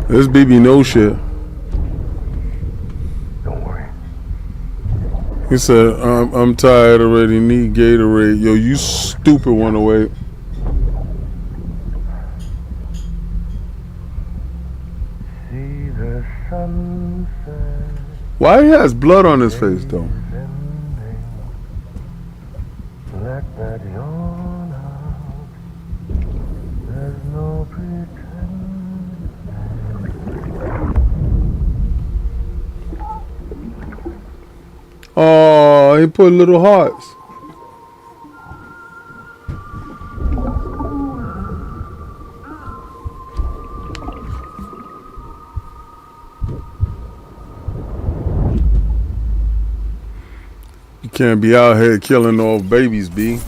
This BB no shit. Don't worry. He said, I'm tired already, need Gatorade. Yo, you stupid one away. See the sunset. Why he has blood on his face though? Let that yawn out. There's no pretend. Oh, he put little hearts. You can't be out here killing all babies, B.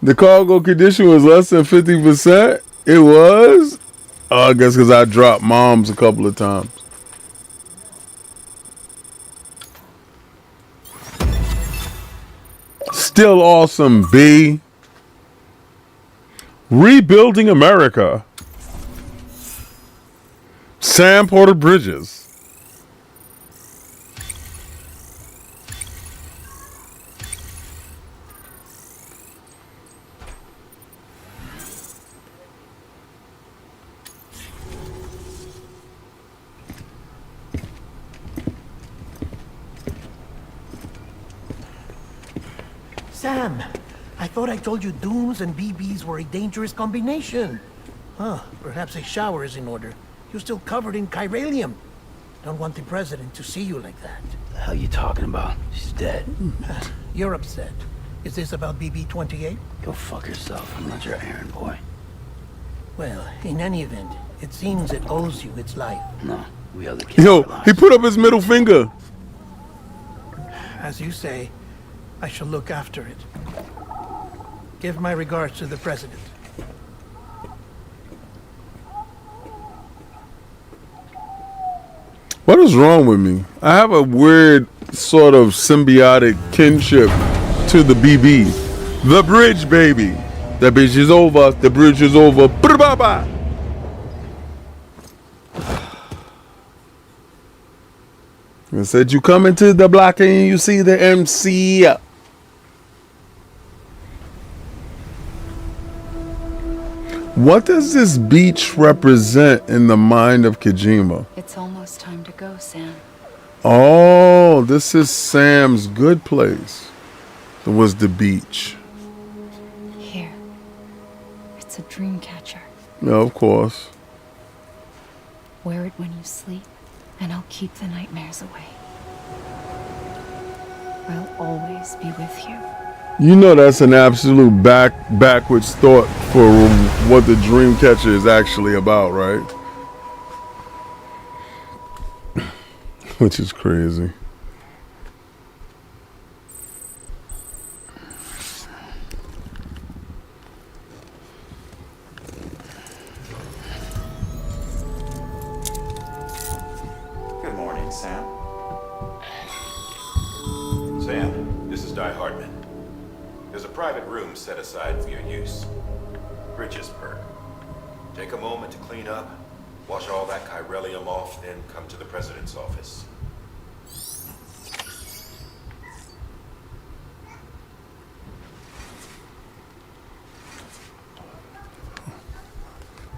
The cargo condition was less than 50%. It was? Oh, I guess because I dropped moms a couple of times. Still awesome, B. Rebuilding America. Sam Porter Bridges. Sam, I thought I told you dooms and BBs were a dangerous combination. Huh, perhaps a shower is in order. You're still covered in chiralium. Don't want the president to see you like that. The hell you talking about? She's dead. You're upset. Is this about BB-28? Go fuck yourself. I'm not your errand boy. Well, in any event, it seems it owes you its life. No, we other kids. Yo, he put up his middle finger. As you say, I shall look after it. Give my regards to the president. What is wrong with me? I have a weird sort of symbiotic kinship to the BB. The bridge, baby. The bridge is over. The bridge is over. Ba-ba-ba. I said you come into the block and you see the MC. What does this beach represent in the mind of Kojima? It's almost time to go, Sam. Oh, this is Sam's good place. It was the beach. Here. It's a dream catcher. Yeah, of course. Wear it when you sleep, and I'll keep the nightmares away. I'll always be with you. You know that's an absolute backwards thought for what the Dreamcatcher is actually about, right? Which is crazy. Good morning, Sam. Sam, this is Di Hartman. There's a private room set aside for your use. Bridges perk. Take a moment to clean up, wash all that chiralium off, then come to the president's office.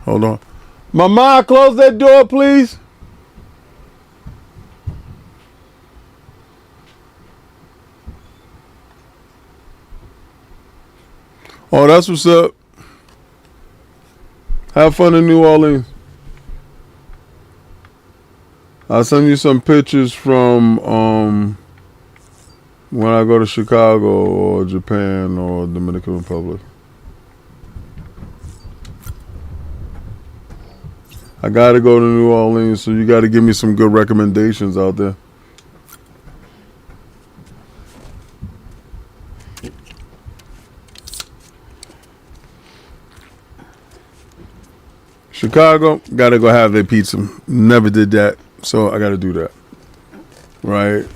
Hold on. Mama, close that door, please. Oh, that's what's up. Have fun in New Orleans. I'll send you some pictures from when I go to Chicago or Japan or Dominican Republic. I gotta go to New Orleans, so you gotta give me some good recommendations out there. Chicago, gotta go have their pizza. Never did that, so I gotta do that. Right?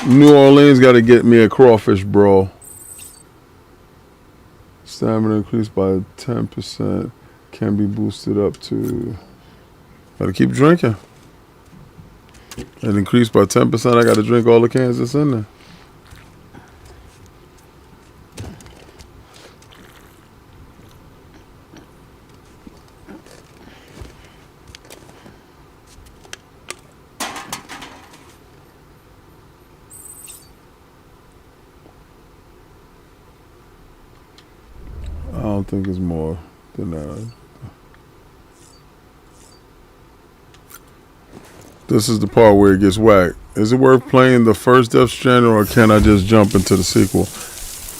New Orleans gotta get me a crawfish brawl. Stamina increased by 10%. Can be boosted up to. Gotta keep drinking. It increased by 10%. I gotta drink all the cans that's in there. I don't think it's more than that. This is the part where it gets whacked. Is it worth playing the first Death Stranding, or can I just jump into the sequel?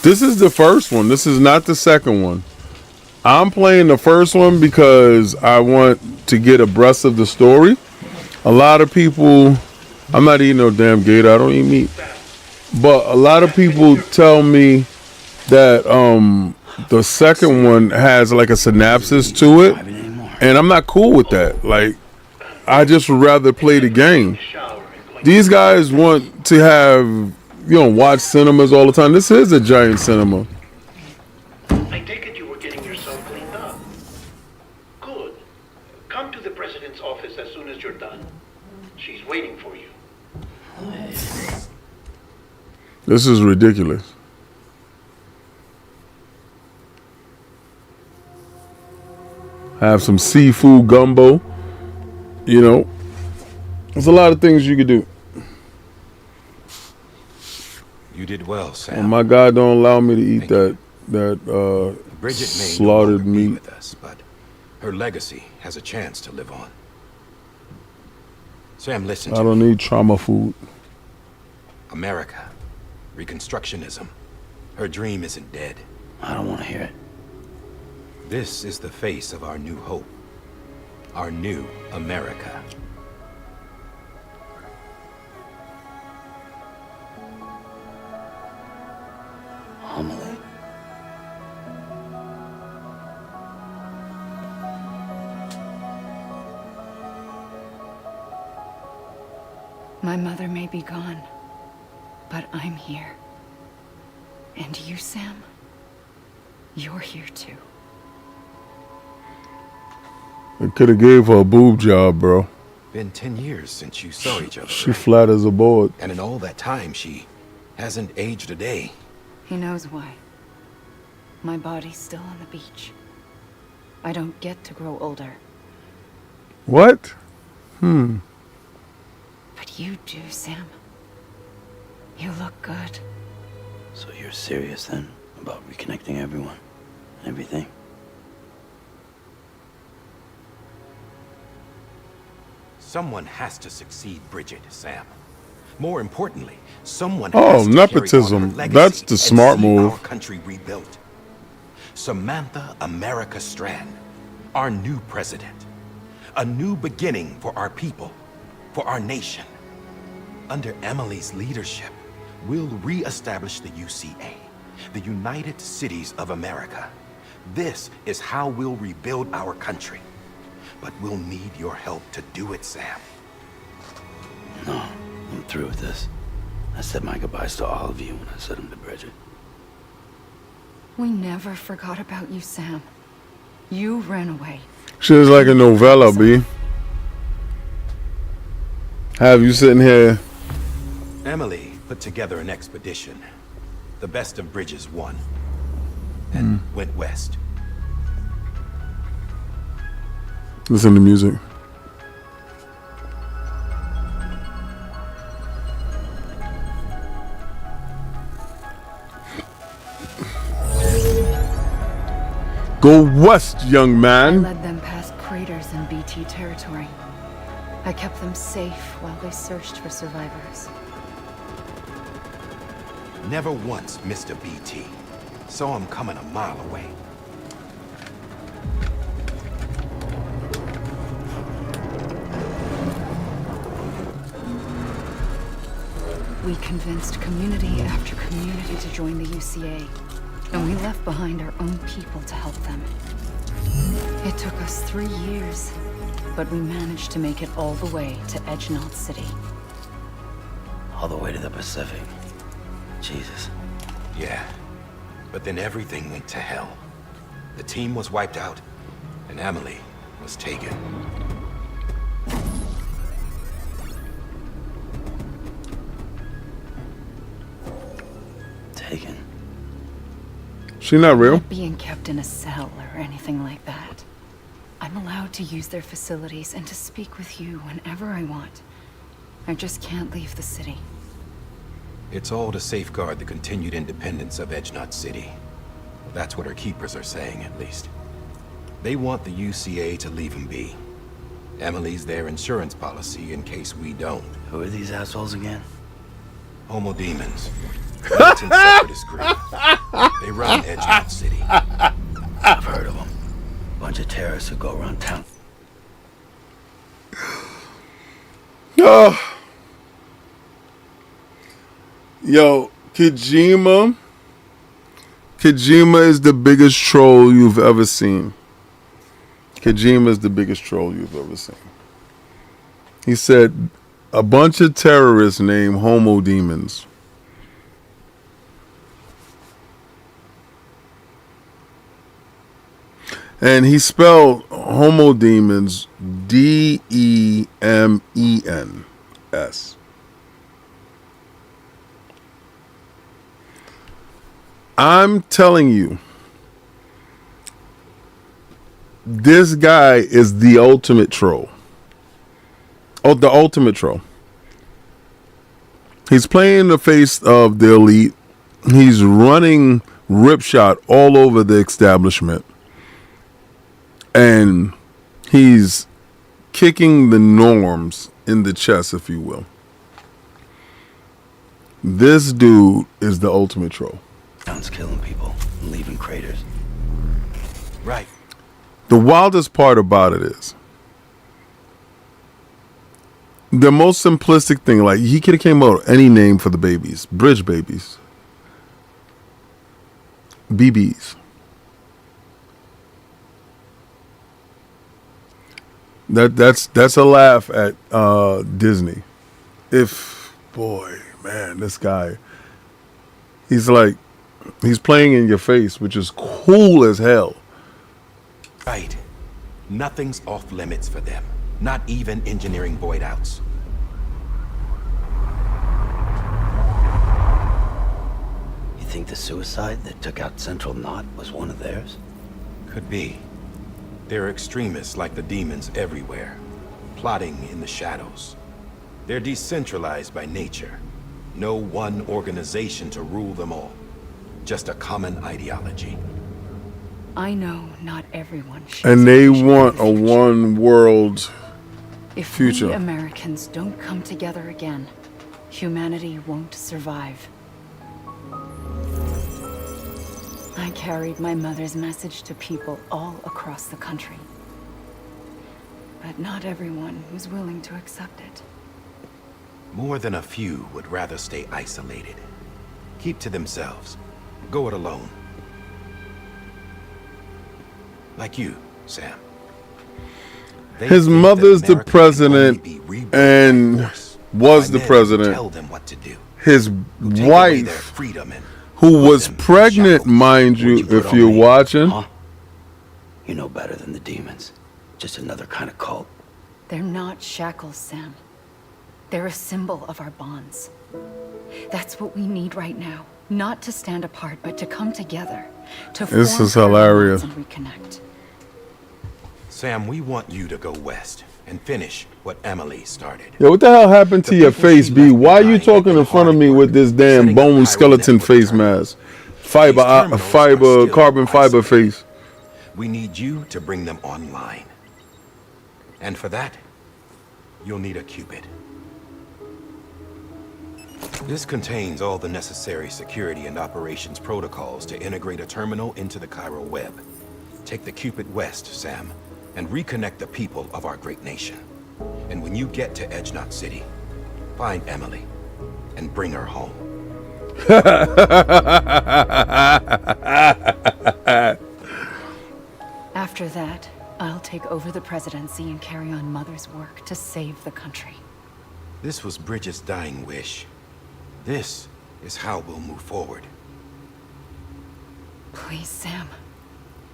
This is the first one. This is not the second one. I'm playing the first one because I want to get abreast of the story. A lot of people, I'm not eating no damn gator. I don't eat meat. But a lot of people tell me that the second one has like a synopsis to it, and I'm not cool with that. Like, I just would rather play the game. These guys want to have, watch cinemas all the time. This is a giant cinema. I take it you were getting yourself cleaned up. Good. Come to the president's office as soon as you're done. She's waiting for you. This is ridiculous. Have some seafood gumbo. There's a lot of things you could do. You did well, Sam. Well, my God don't allow me to eat that Bridget may slaughtered no longer be meat. with us, but her legacy has a chance to live on. Sam, listen I to don't me. need trauma food. America, Reconstructionism. Her dream isn't dead. I don't want to hear it. This is the face of our new hope. Our new America. Amelie. My mother may be gone, but I'm here. And you, Sam? You're here too. I could have gave her a boob job, bro. Been 10 years since you saw each other. She flat as a board. And in all that time, she hasn't aged a day. He knows why. My body's still on the beach. I don't get to grow older. What? But you do, Sam. You look good. So you're serious then about reconnecting everyone and everything? Someone has to succeed Bridget, Sam. More importantly, someone Oh, has to nepotism. carry on her legacy That's the and smart see move. Our country rebuilt. Samantha America Strand, our new president. A new beginning for our people, for our nation. Under Emily's leadership, we'll re-establish the UCA, the United Cities of America. This is how we'll rebuild our country. But we'll need your help to do it, Sam. No, I'm through with this. I said my goodbyes to all of you when I said them to Bridget. We never forgot about you, Sam. You ran away. Shit's like a novella, B. Have you sitting here? Emily put together an expedition. The best of Bridges won. And went west. Listen to music. Go west, young I man. led them past craters in BT territory. I kept them safe while they searched for survivors. Never once missed a BT. Saw him coming a mile away. We convinced community after community to join the UCA, and we left behind our own people to help them. It took us 3 years, but we managed to make it all the way to Edgenot City. All the way to the Pacific. Jesus. Yeah. But then everything went to hell. The team was wiped out, and Emily was taken. Taken. She not real? Not being kept in a cell or anything like that. I'm allowed to use their facilities and to speak with you whenever I want. I just can't leave the city. It's all to safeguard the continued independence of Edgenot City. That's what our keepers are saying, at least. They want the UCA to leave them be. Emily's their insurance policy in case we don't. Who are these assholes again? Homo demons. Militant separatist group. They run Edgenot City. I've heard of them. Bunch of terrorists who go around town. Yo, Kojima is the biggest troll you've ever seen. Kojima is the biggest troll you've ever seen. He said a bunch of terrorists named Homo Demons. And he spelled Homo Demons D-E-M-E-N-S. I'm telling you, this guy is the ultimate troll. Oh, the ultimate troll. He's playing the face of the elite. He's running ripshot all over the establishment. And he's kicking the norms in the chest, if you will. This dude is the ultimate troll. Sounds killing people and leaving craters. Right. The wildest part about it is the most simplistic thing. Like, he could have came out with any name for the babies. Bridge babies. BBs. That's a laugh at Disney. This guy, he's playing in your face, which is cool as hell. Right. Nothing's off limits for them. Not even engineering void outs. You think the suicide that took out Central Knot was one of theirs? Could be. There are extremists like the demons everywhere, plotting in the shadows. They're decentralized by nature. No one organization to rule them all. Just a common ideology. I know not everyone shares. And they want a one world future. If we Americans don't come together again, humanity won't survive. I carried my mother's message to people all across the country. But not everyone was willing to accept it. More than a few would rather stay isolated. Keep to themselves. Go it alone. Like you, Sam. His mother's the president and was the president. Tell them what to do. His wife, who was pregnant, mind you, if you're watching. Huh? You know better than the demons. Just another kind of cult. They're not shackles, Sam. They're a symbol of our bonds. That's what we need right now. Not to stand apart, but to come together. To this is hilarious. And reconnect. Sam, we want you to go west and finish what Emily started. Yo, what the hell happened to your face, B? Why are you talking in front of me with this damn bone skeleton face mask? Carbon fiber face. We need you to bring them online. And for that, you'll need a Cupid. This contains all the necessary security and operations protocols to integrate a terminal into the Cairo web. Take the Cupid west, Sam, and reconnect the people of our great nation. And when you get to Edge Knot City, find Emily and bring her home. After that, I'll take over the presidency and carry on Mother's work to save the country. This was Bridget's dying wish. This is how we'll move forward. Please, Sam.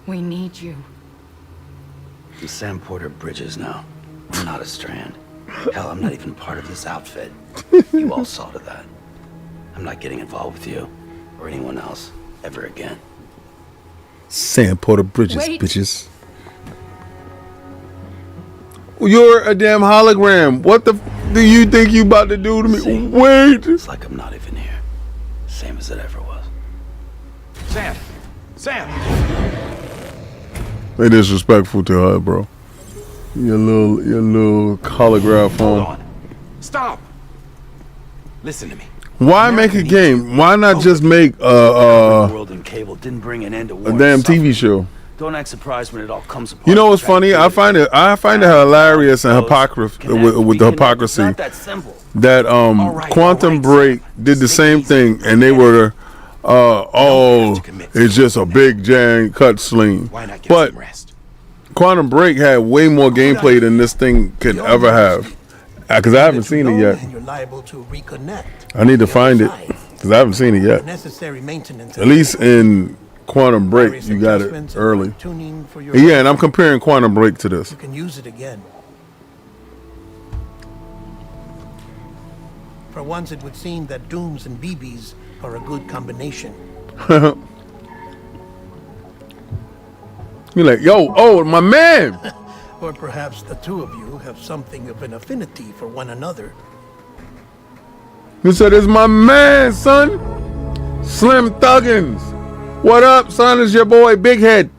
We need you. I'm Sam Porter Bridges now. I'm not a Strand. Hell, I'm not even part of this outfit. You all saw to that. I'm not getting involved with you or anyone else ever again. Sam Porter Bridges, bitches. You're a damn hologram. What the do you think you about to do to me? See, wait. It's like I'm not even here. Same as it ever was. Sam! Sam! They disrespectful to her, bro. Your little holograph phone. Hold on. Stop! Listen to me. Why make a game? Why not just make World and cable didn't bring an end to war a damn TV show? Don't act surprised when it all comes apart. You know what's funny? I find it hilarious and hypocrisy with the hypocrisy Not that simple. that Quantum Break did the same thing, and they were it's just a big giant cut sling. But Quantum Break had way more gameplay than this thing could ever have. Because I haven't seen it yet. And you're liable to reconnect. I need to find it because I haven't seen it yet. Necessary maintenance. At least in Quantum Break, you got it early. Yeah, and I'm comparing Quantum Break to this. You can use it again. For once, it would seem that Dooms and BBs are a good combination. You're like, yo, oh, my man. Or perhaps the two of you have something of an affinity for one another. You said, it's my man, son. Slim Thuggins. What up, son? It's your boy, Big Head.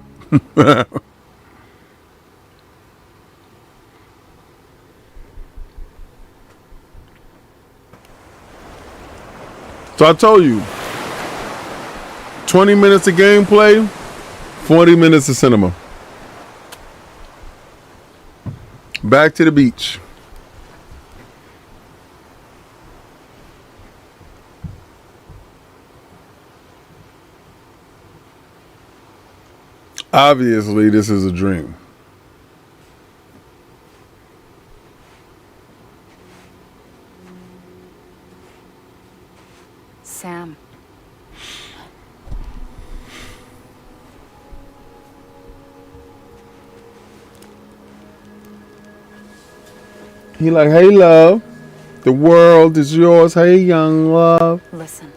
So I told you, 20 minutes of gameplay, 40 minutes of cinema. Back to the beach. Obviously, this is a dream. Sam. He like, hey, love. The world is yours. Hey, young love. Listen.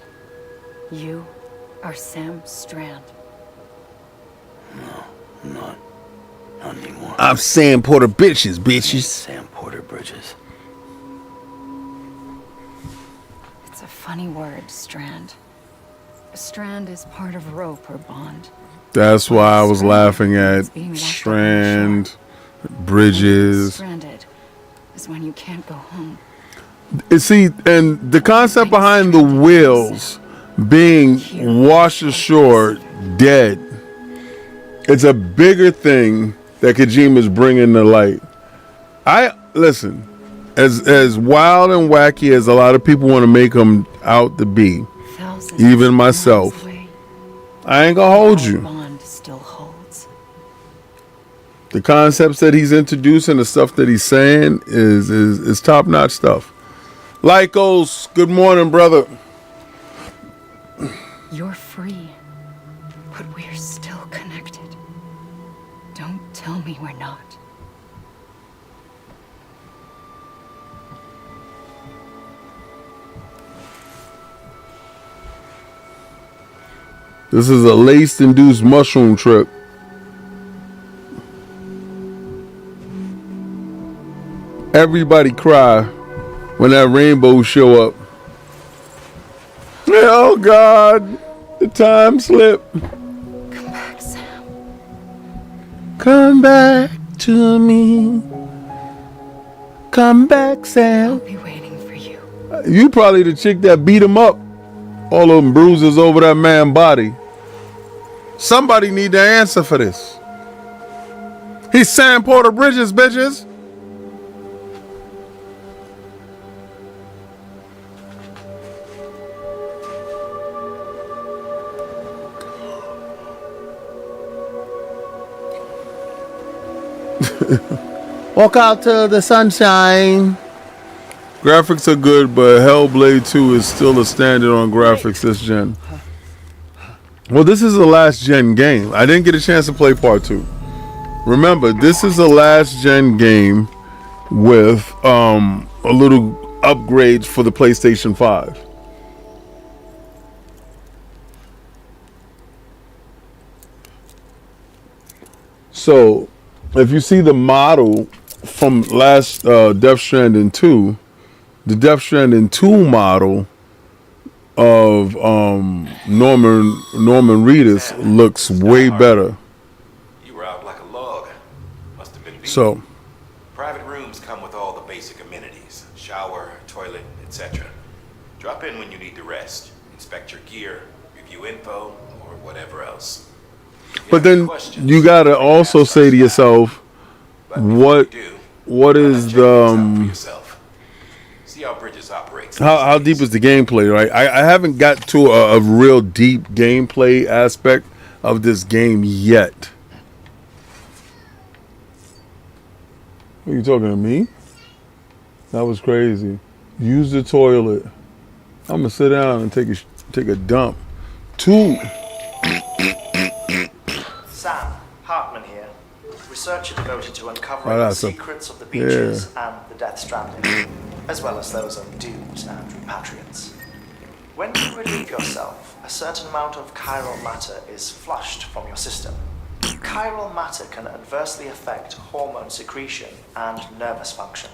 You are Sam Strand. No, I'm not. Not anymore. I'm Sam Porter Bitches, bitches. Sam Porter Bridges. It's a funny word, strand. A strand is part of rope or bond. That's why I was laughing at strand, bridges. Stranded is when you can't go home. See, and the concept behind the whales being washed ashore dead, it's a bigger thing that Kojima's bringing to light. Listen, as wild and wacky as a lot of people want to make him out to be, even myself, I ain't gonna hold you. Bond still holds. The concepts that he's introducing, the stuff that he's saying is top-notch stuff. Lycos, good morning, brother. You're free, but we're still connected. Don't tell me we're not. This is a lace-induced mushroom trip. Everybody cry when that rainbow show up. Oh God, the time slip. Come back, Sam. Come back to me. Come back, Sam. I'll be waiting for you. You probably the chick that beat him up. All of them bruises over that man's body. Somebody need to answer for this. He's Sam Porter Bridges, bitches. Walk out to the sunshine. Graphics are good, but Hellblade 2 is still a standard on graphics this gen. Well, this is the last gen game. I didn't get a chance to play part 2. Remember, this is the last gen game with a little upgrades for the PlayStation 5. So, if you see the model from last Death Stranding 2, the Death Stranding 2 model of Norman Reedus looks way better. You were out like a log. Must have been beaten. So, Private rooms come with all the basic amenities. Shower, toilet, etc. Drop in when you need to rest. Inspect your gear, review info, or whatever else. But then you gotta also say to yourself, what is the See how Bridges operates. how deep is the gameplay? Right, I haven't got to a real deep gameplay aspect of this game yet. Are you talking to me? That was crazy. Use the toilet. I'm gonna sit down and take a dump. Two. Sam, Hartman here, researcher devoted to uncovering Oh, the that's a- secrets of the beaches and the Death Stranding, as well as those of dooms and repatriates. When you relieve yourself, a certain amount of chiral matter is flushed from your system. Chiral matter can adversely affect hormone secretion and nervous function.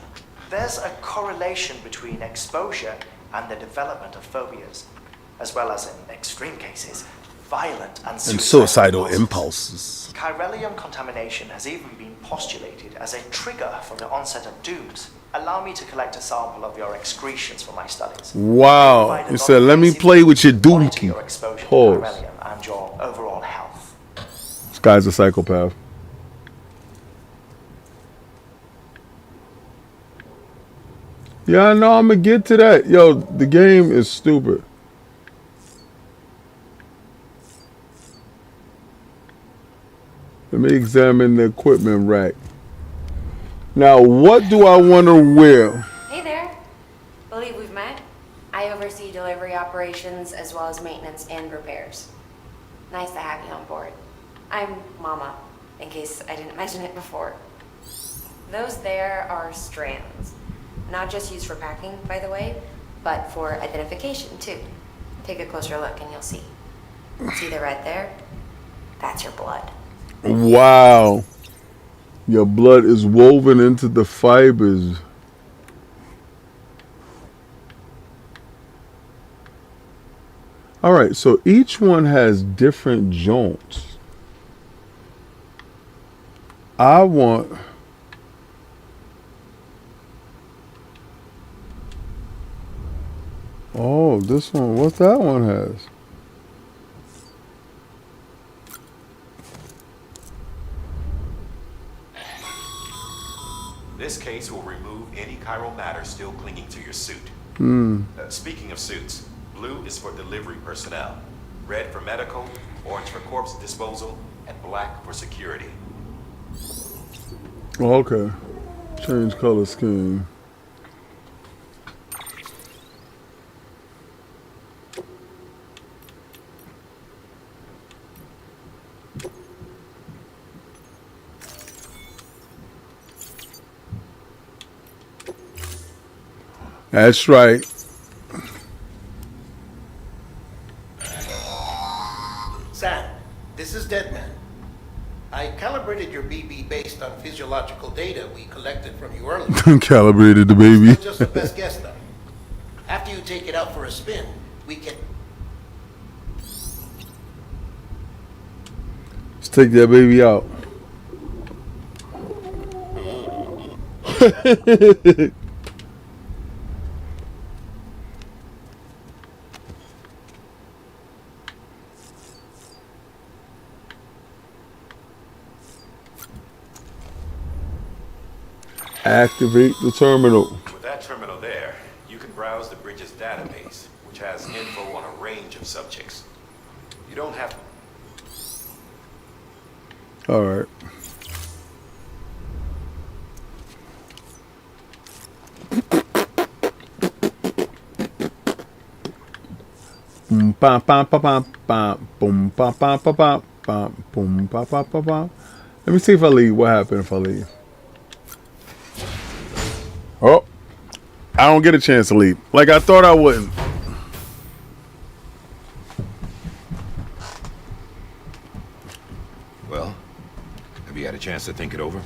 There's a correlation between exposure and the development of phobias, as well as, in extreme cases, violent and suicidal impulses. Chiralium contamination has even been postulated as a trigger for the onset of dooms. Allow me to collect a sample of your excretions for my studies. Wow. You said, let me play with your dookie. Pause. Chiralium and your overall health. This guy's a psychopath. Yeah, I know. I'm gonna get to that. Yo, the game is stupid. Let me examine the equipment rack. Now, what do I want to wear? Hey there. Believe we've met. I oversee delivery operations as well as maintenance and repairs. Nice to have you on board. I'm Mama, in case I didn't mention it before. Those there are strands. Not just used for packing, by the way, but for identification too. Take a closer look and you'll see. See the red there? That's your blood. Wow. Your blood is woven into the fibers. All right, so each one has different joints. I want... Oh, this one, what that one has? This case will remove any chiral matter still clinging to your suit. Speaking of suits, blue is for delivery personnel, red for medical, orange for corpse disposal, and black for security. Oh, okay. Change color scheme. That's right. Sam, this is Deadman. I calibrated your BB based on physiological data we collected from you earlier. Calibrated the baby. Still just the best guess, though. After you take it out for a spin, we can... Let's take that baby out. Activate the terminal. With that terminal there, you can browse the Bridges database, which has info on a range of subjects. You don't have... All right. Boom, bam, bam, bam, bam, bam, boom, bam, bam, bam, bam, bam, boom, bam, bam, bam, bam. Let me see if I leave. What happened if I leave? Oh, I don't get a chance to leave. Like I thought I wouldn't. Well, have you had a chance to think it over?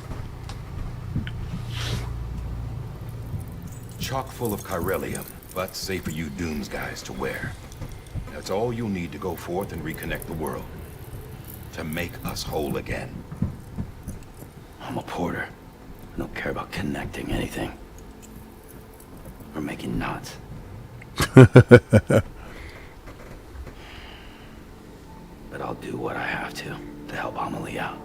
Chock full of chiralium, but safe for you Dooms guys to wear. That's all you'll need to go forth and reconnect the world. To make us whole again. I'm a porter. I don't care about connecting anything. Or making knots. But I'll do what I have to. to help Amelie out.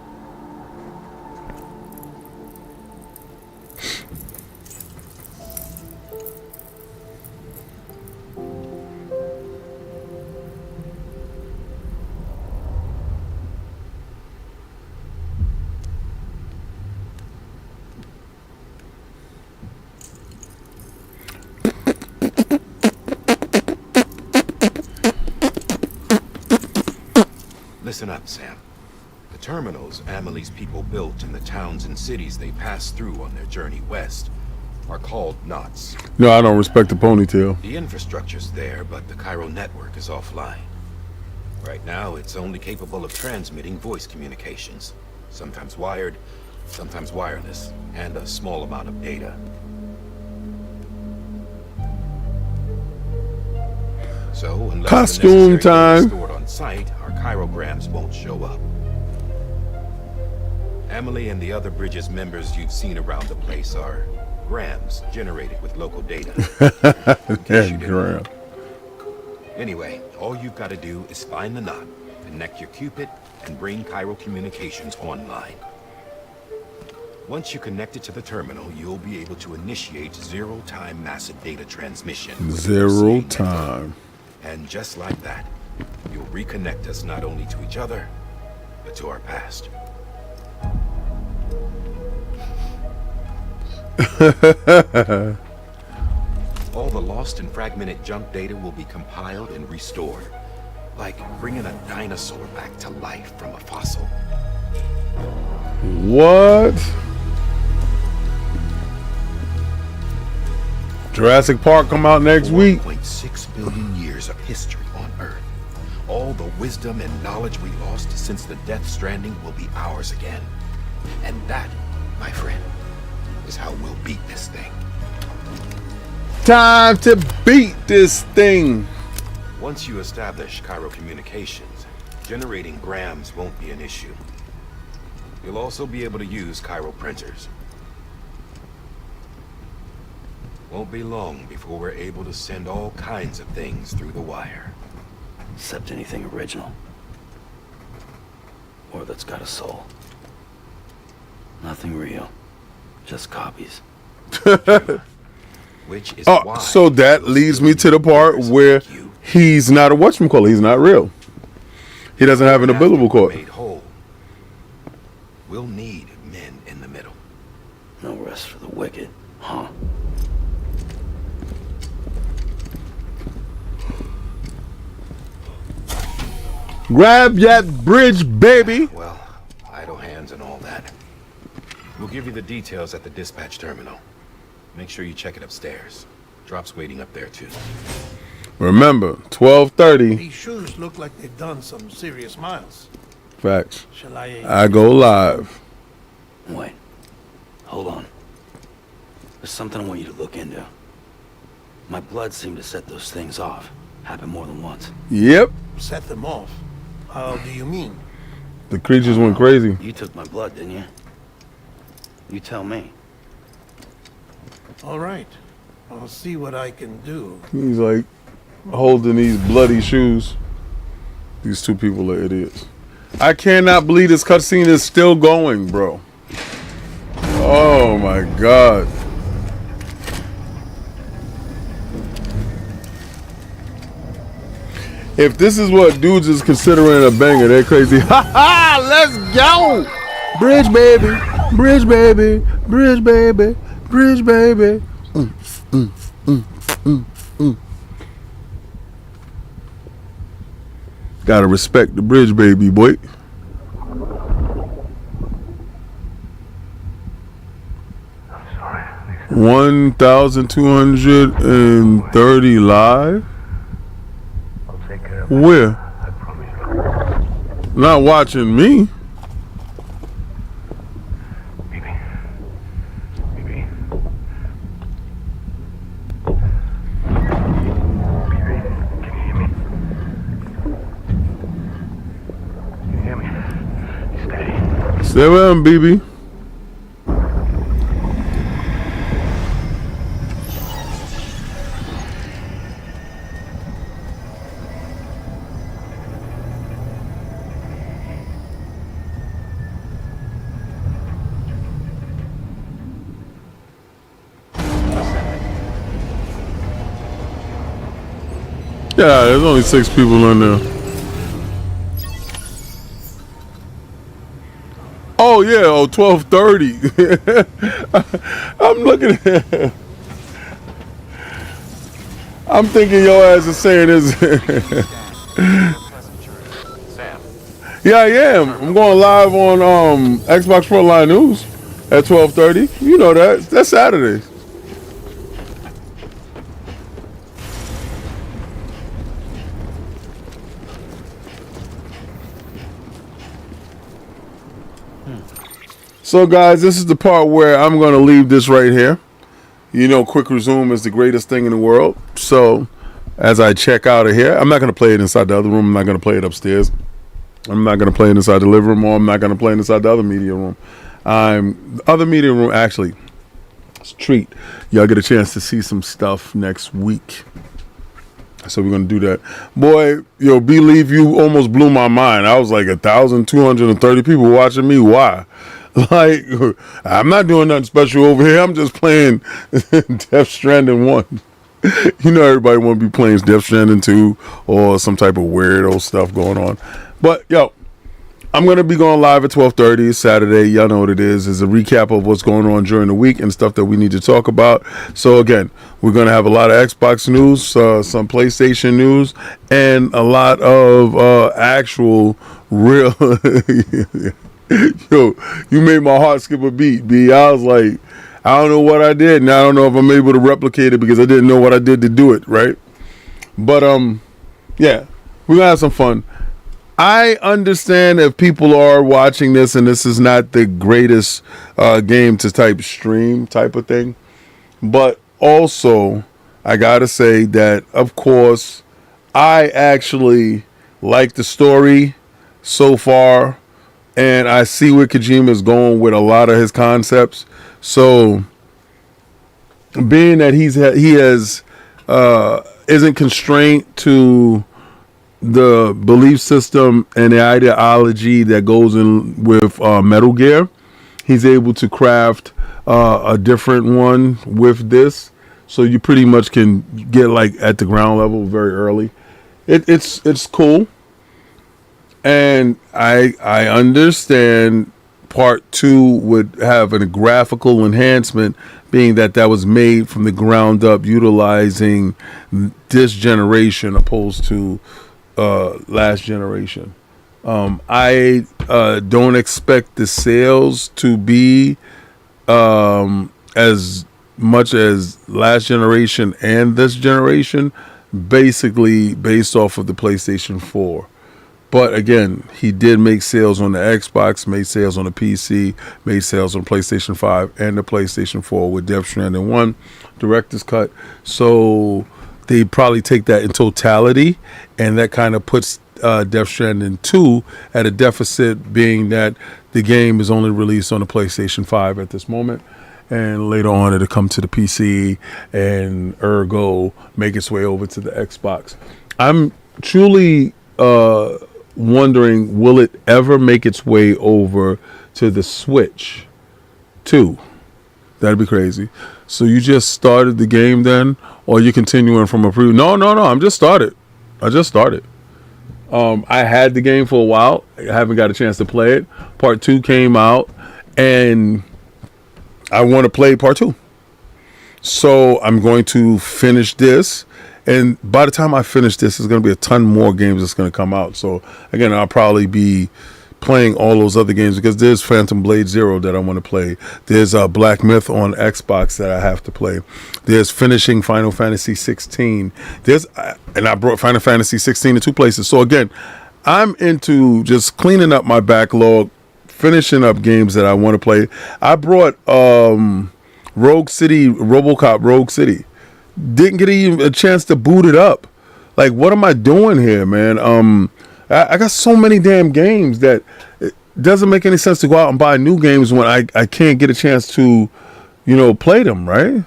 Listen up, Sam. The terminals Amelie's people built in the towns and cities they passed through on their journey west are called knots. No, I don't respect the ponytail. The infrastructure's there, but the Cairo network is offline. Right now, it's only capable of transmitting voice communications, sometimes wired, sometimes wireless, and a small amount of data. So, unless Costume the necessary data time. is stored on site, our chirograms won't show up. Amelie and the other Bridges members you've seen around the place are grams generated with local data. Yeah, Graham. Anyway, all you've got to do is find the knot, connect your Cupid, and bring Cairo communications online. Once you connect it to the terminal, you'll be able to initiate zero-time massive data transmission. with the Zero UCA time. network. And just like that, you'll reconnect us not only to each other, but to our past. All the lost and fragmented junk data will be compiled and restored, like bringing a dinosaur back to life from a fossil. What? Jurassic Park come out next week. 1.6 billion years of history on Earth. All the wisdom and knowledge we lost since the Death Stranding will be ours again. And that, my friend, is how we'll beat this thing. Time to beat this thing. Once you establish Cairo communications, generating grams won't be an issue. You'll also be able to use Cairo printers. Won't be long before we're able to send all kinds of things through the wire. Except anything original. Or that's got a soul. Nothing real. Just copies. Which is Oh, so that leads me to the part where he's not a whatchamacallit. He's not real. He doesn't have an umbilical cord. Made whole. We'll need men in the middle. No rest for the wicked, huh? Grab that bridge, baby. Well, idle hands and all that. We'll give you the details at the dispatch terminal. Make sure you check it upstairs. Drop's waiting up there too. Remember, 12:30. These shoes look like they've done some serious miles. Facts. Shall I? I go live. Wait. Hold on. There's something I want you to look into. My blood seemed to set those things off. Happened more than once. Yep. Set them off. How do you mean? The creatures went crazy. You took my blood, didn't you? You tell me. All right. I'll see what I can do. He's like holding these bloody shoes. These two people are idiots. I cannot believe this cutscene is still going, bro. Oh my god. If this is what dudes is considering a banger, they're crazy. Ha ha! Let's go! Bridge baby, bridge baby, bridge baby, bridge baby. Gotta respect the bridge baby, boy. I'm sorry. 1,230 live? I'll take care of it. Where? I promise you. Not watching me. Baby. Baby. Baby, can you hear me? Can you hear me? Steady. Stay with him, BB. Yeah, there's only 6 people in there. Oh yeah, 12:30. I'm looking at. I'm thinking your ass is saying this. Sam, Yeah, I am. I'm going live on Xbox Frontline News at 12:30. You know that. That's Saturday. So guys, this is the part where I'm going to leave this right here. You know, quick resume is the greatest thing in the world. So as I check out of here, I'm not going to play it inside the other room. I'm not going to play it upstairs. I'm not going to play it inside the living room, or I'm not going to play it inside the other media room. The other media room, actually, it's a treat. Y'all get a chance to see some stuff next week. So we're going to do that. Boy, yo, believe you almost blew my mind. I was like 1,230 people watching me. Why? Like, I'm not doing nothing special over here. I'm just playing Death Stranding 1. You know everybody want to be playing Death Stranding 2 or some type of weirdo stuff going on. But, yo, I'm going to be going live at 12:30 Saturday. Y'all know what it is. It's a recap of what's going on during the week and stuff that we need to talk about. So, again, we're going to have a lot of Xbox news, some PlayStation news, and a lot of actual real... Yo, you made my heart skip a beat, B. I was like, I don't know what I did, and I don't know if I'm able to replicate it because I didn't know what I did to do it, right? But, yeah, we're going to have some fun. I understand if people are watching this and this is not the greatest game to type stream type of thing. But also, I got to say that, of course, I actually like the story so far. And I see where Kojima is going with a lot of his concepts. So, being that he isn't constrained to the belief system and the ideology that goes in with Metal Gear, he's able to craft a different one with this. So you pretty much can get like at the ground level very early. It's cool. And I understand part 2 would have a graphical enhancement, being that was made from the ground up, utilizing this generation opposed to last generation. I don't expect the sales to be as much as last generation and this generation, basically based off of the PlayStation 4. But again, he did make sales on the Xbox, made sales on the PC, made sales on PlayStation 5 and the PlayStation 4 with Death Stranding 1 Director's Cut. So they probably take that in totality, and that kind of puts Death Stranding 2 at a deficit, being that the game is only released on the PlayStation 5 at this moment. And later on, it'll come to the PC and ergo make its way over to the Xbox. I'm truly... wondering, will it ever make its way over to the Switch 2? That'd be crazy. So you just started the game then, or you continuing from a preview? No. I just started. I had the game for a while. I haven't got a chance to play it. Part 2 came out, and I want to play part 2. So I'm going to finish this. And by the time I finish this, there's going to be a ton more games that's going to come out. So, again, I'll probably be playing all those other games, because there's Phantom Blade Zero that I want to play. There's Black Myth on Xbox that I have to play. There's finishing Final Fantasy 16. And I brought Final Fantasy 16 to 2 places. So, again, I'm into just cleaning up my backlog, finishing up games that I want to play. I brought Rogue City, RoboCop Rogue City. Didn't get even a chance to boot it up. Like, what am I doing here, man? I got so many damn games that it doesn't make any sense to go out and buy new games when I can't get a chance to, play them, right?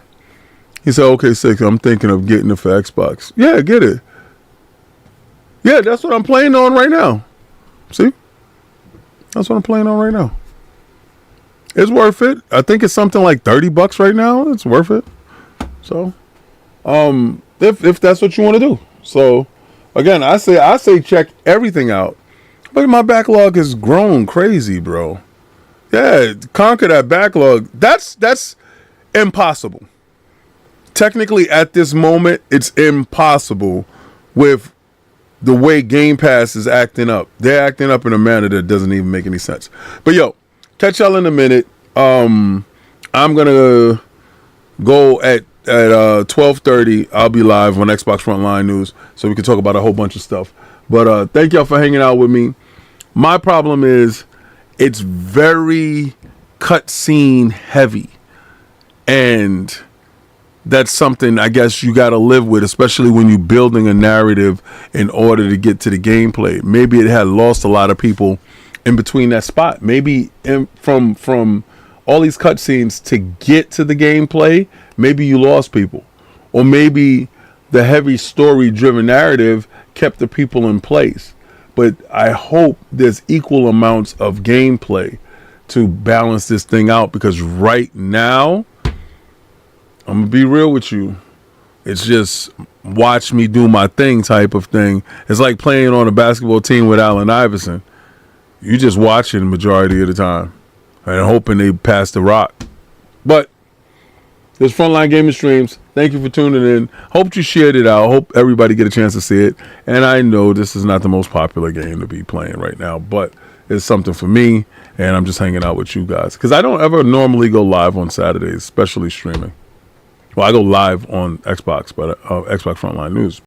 He said, okay, Six, I'm thinking of getting it for Xbox. Yeah, get it. Yeah, that's what I'm playing on right now. See? That's what I'm playing on right now. It's worth it. I think it's something like $30 right now. It's worth it. So... if that's what you want to do. So Again, I say check everything out. But my backlog has grown crazy, bro. Yeah, conquer that backlog. That's impossible. Technically, at this moment, it's impossible with the way Game Pass is acting up. They're acting up in a manner that doesn't even make any sense. But yo, catch y'all in a minute. I'm gonna go at 12:30. I'll be live on Xbox Frontline News, so we can talk about a whole bunch of stuff. But thank y'all for hanging out with me. My problem is it's very cutscene heavy, and that's something I guess you got to live with, especially when you're building a narrative in order to get to the gameplay. Maybe it had lost a lot of people in between that spot. Maybe from all these cutscenes to get to the gameplay, maybe you lost people. Or maybe the heavy story-driven narrative kept the people in place. But I hope there's equal amounts of gameplay to balance this thing out, because right now, I'm gonna be real with you, it's just watch me do my thing type of thing. It's like playing on a basketball team with Allen Iverson. You just watching the majority of the time and hoping they pass the rock. But there's Frontline Gaming Streams. Thank you for tuning in. Hope you shared it out. Hope everybody get a chance to see it. And I know this is not the most popular game to be playing right now, but it's something for me, and I'm just hanging out with you guys, because I don't ever normally go live on Saturdays, especially streaming. Well, I go live on Xbox, but Xbox Frontline News.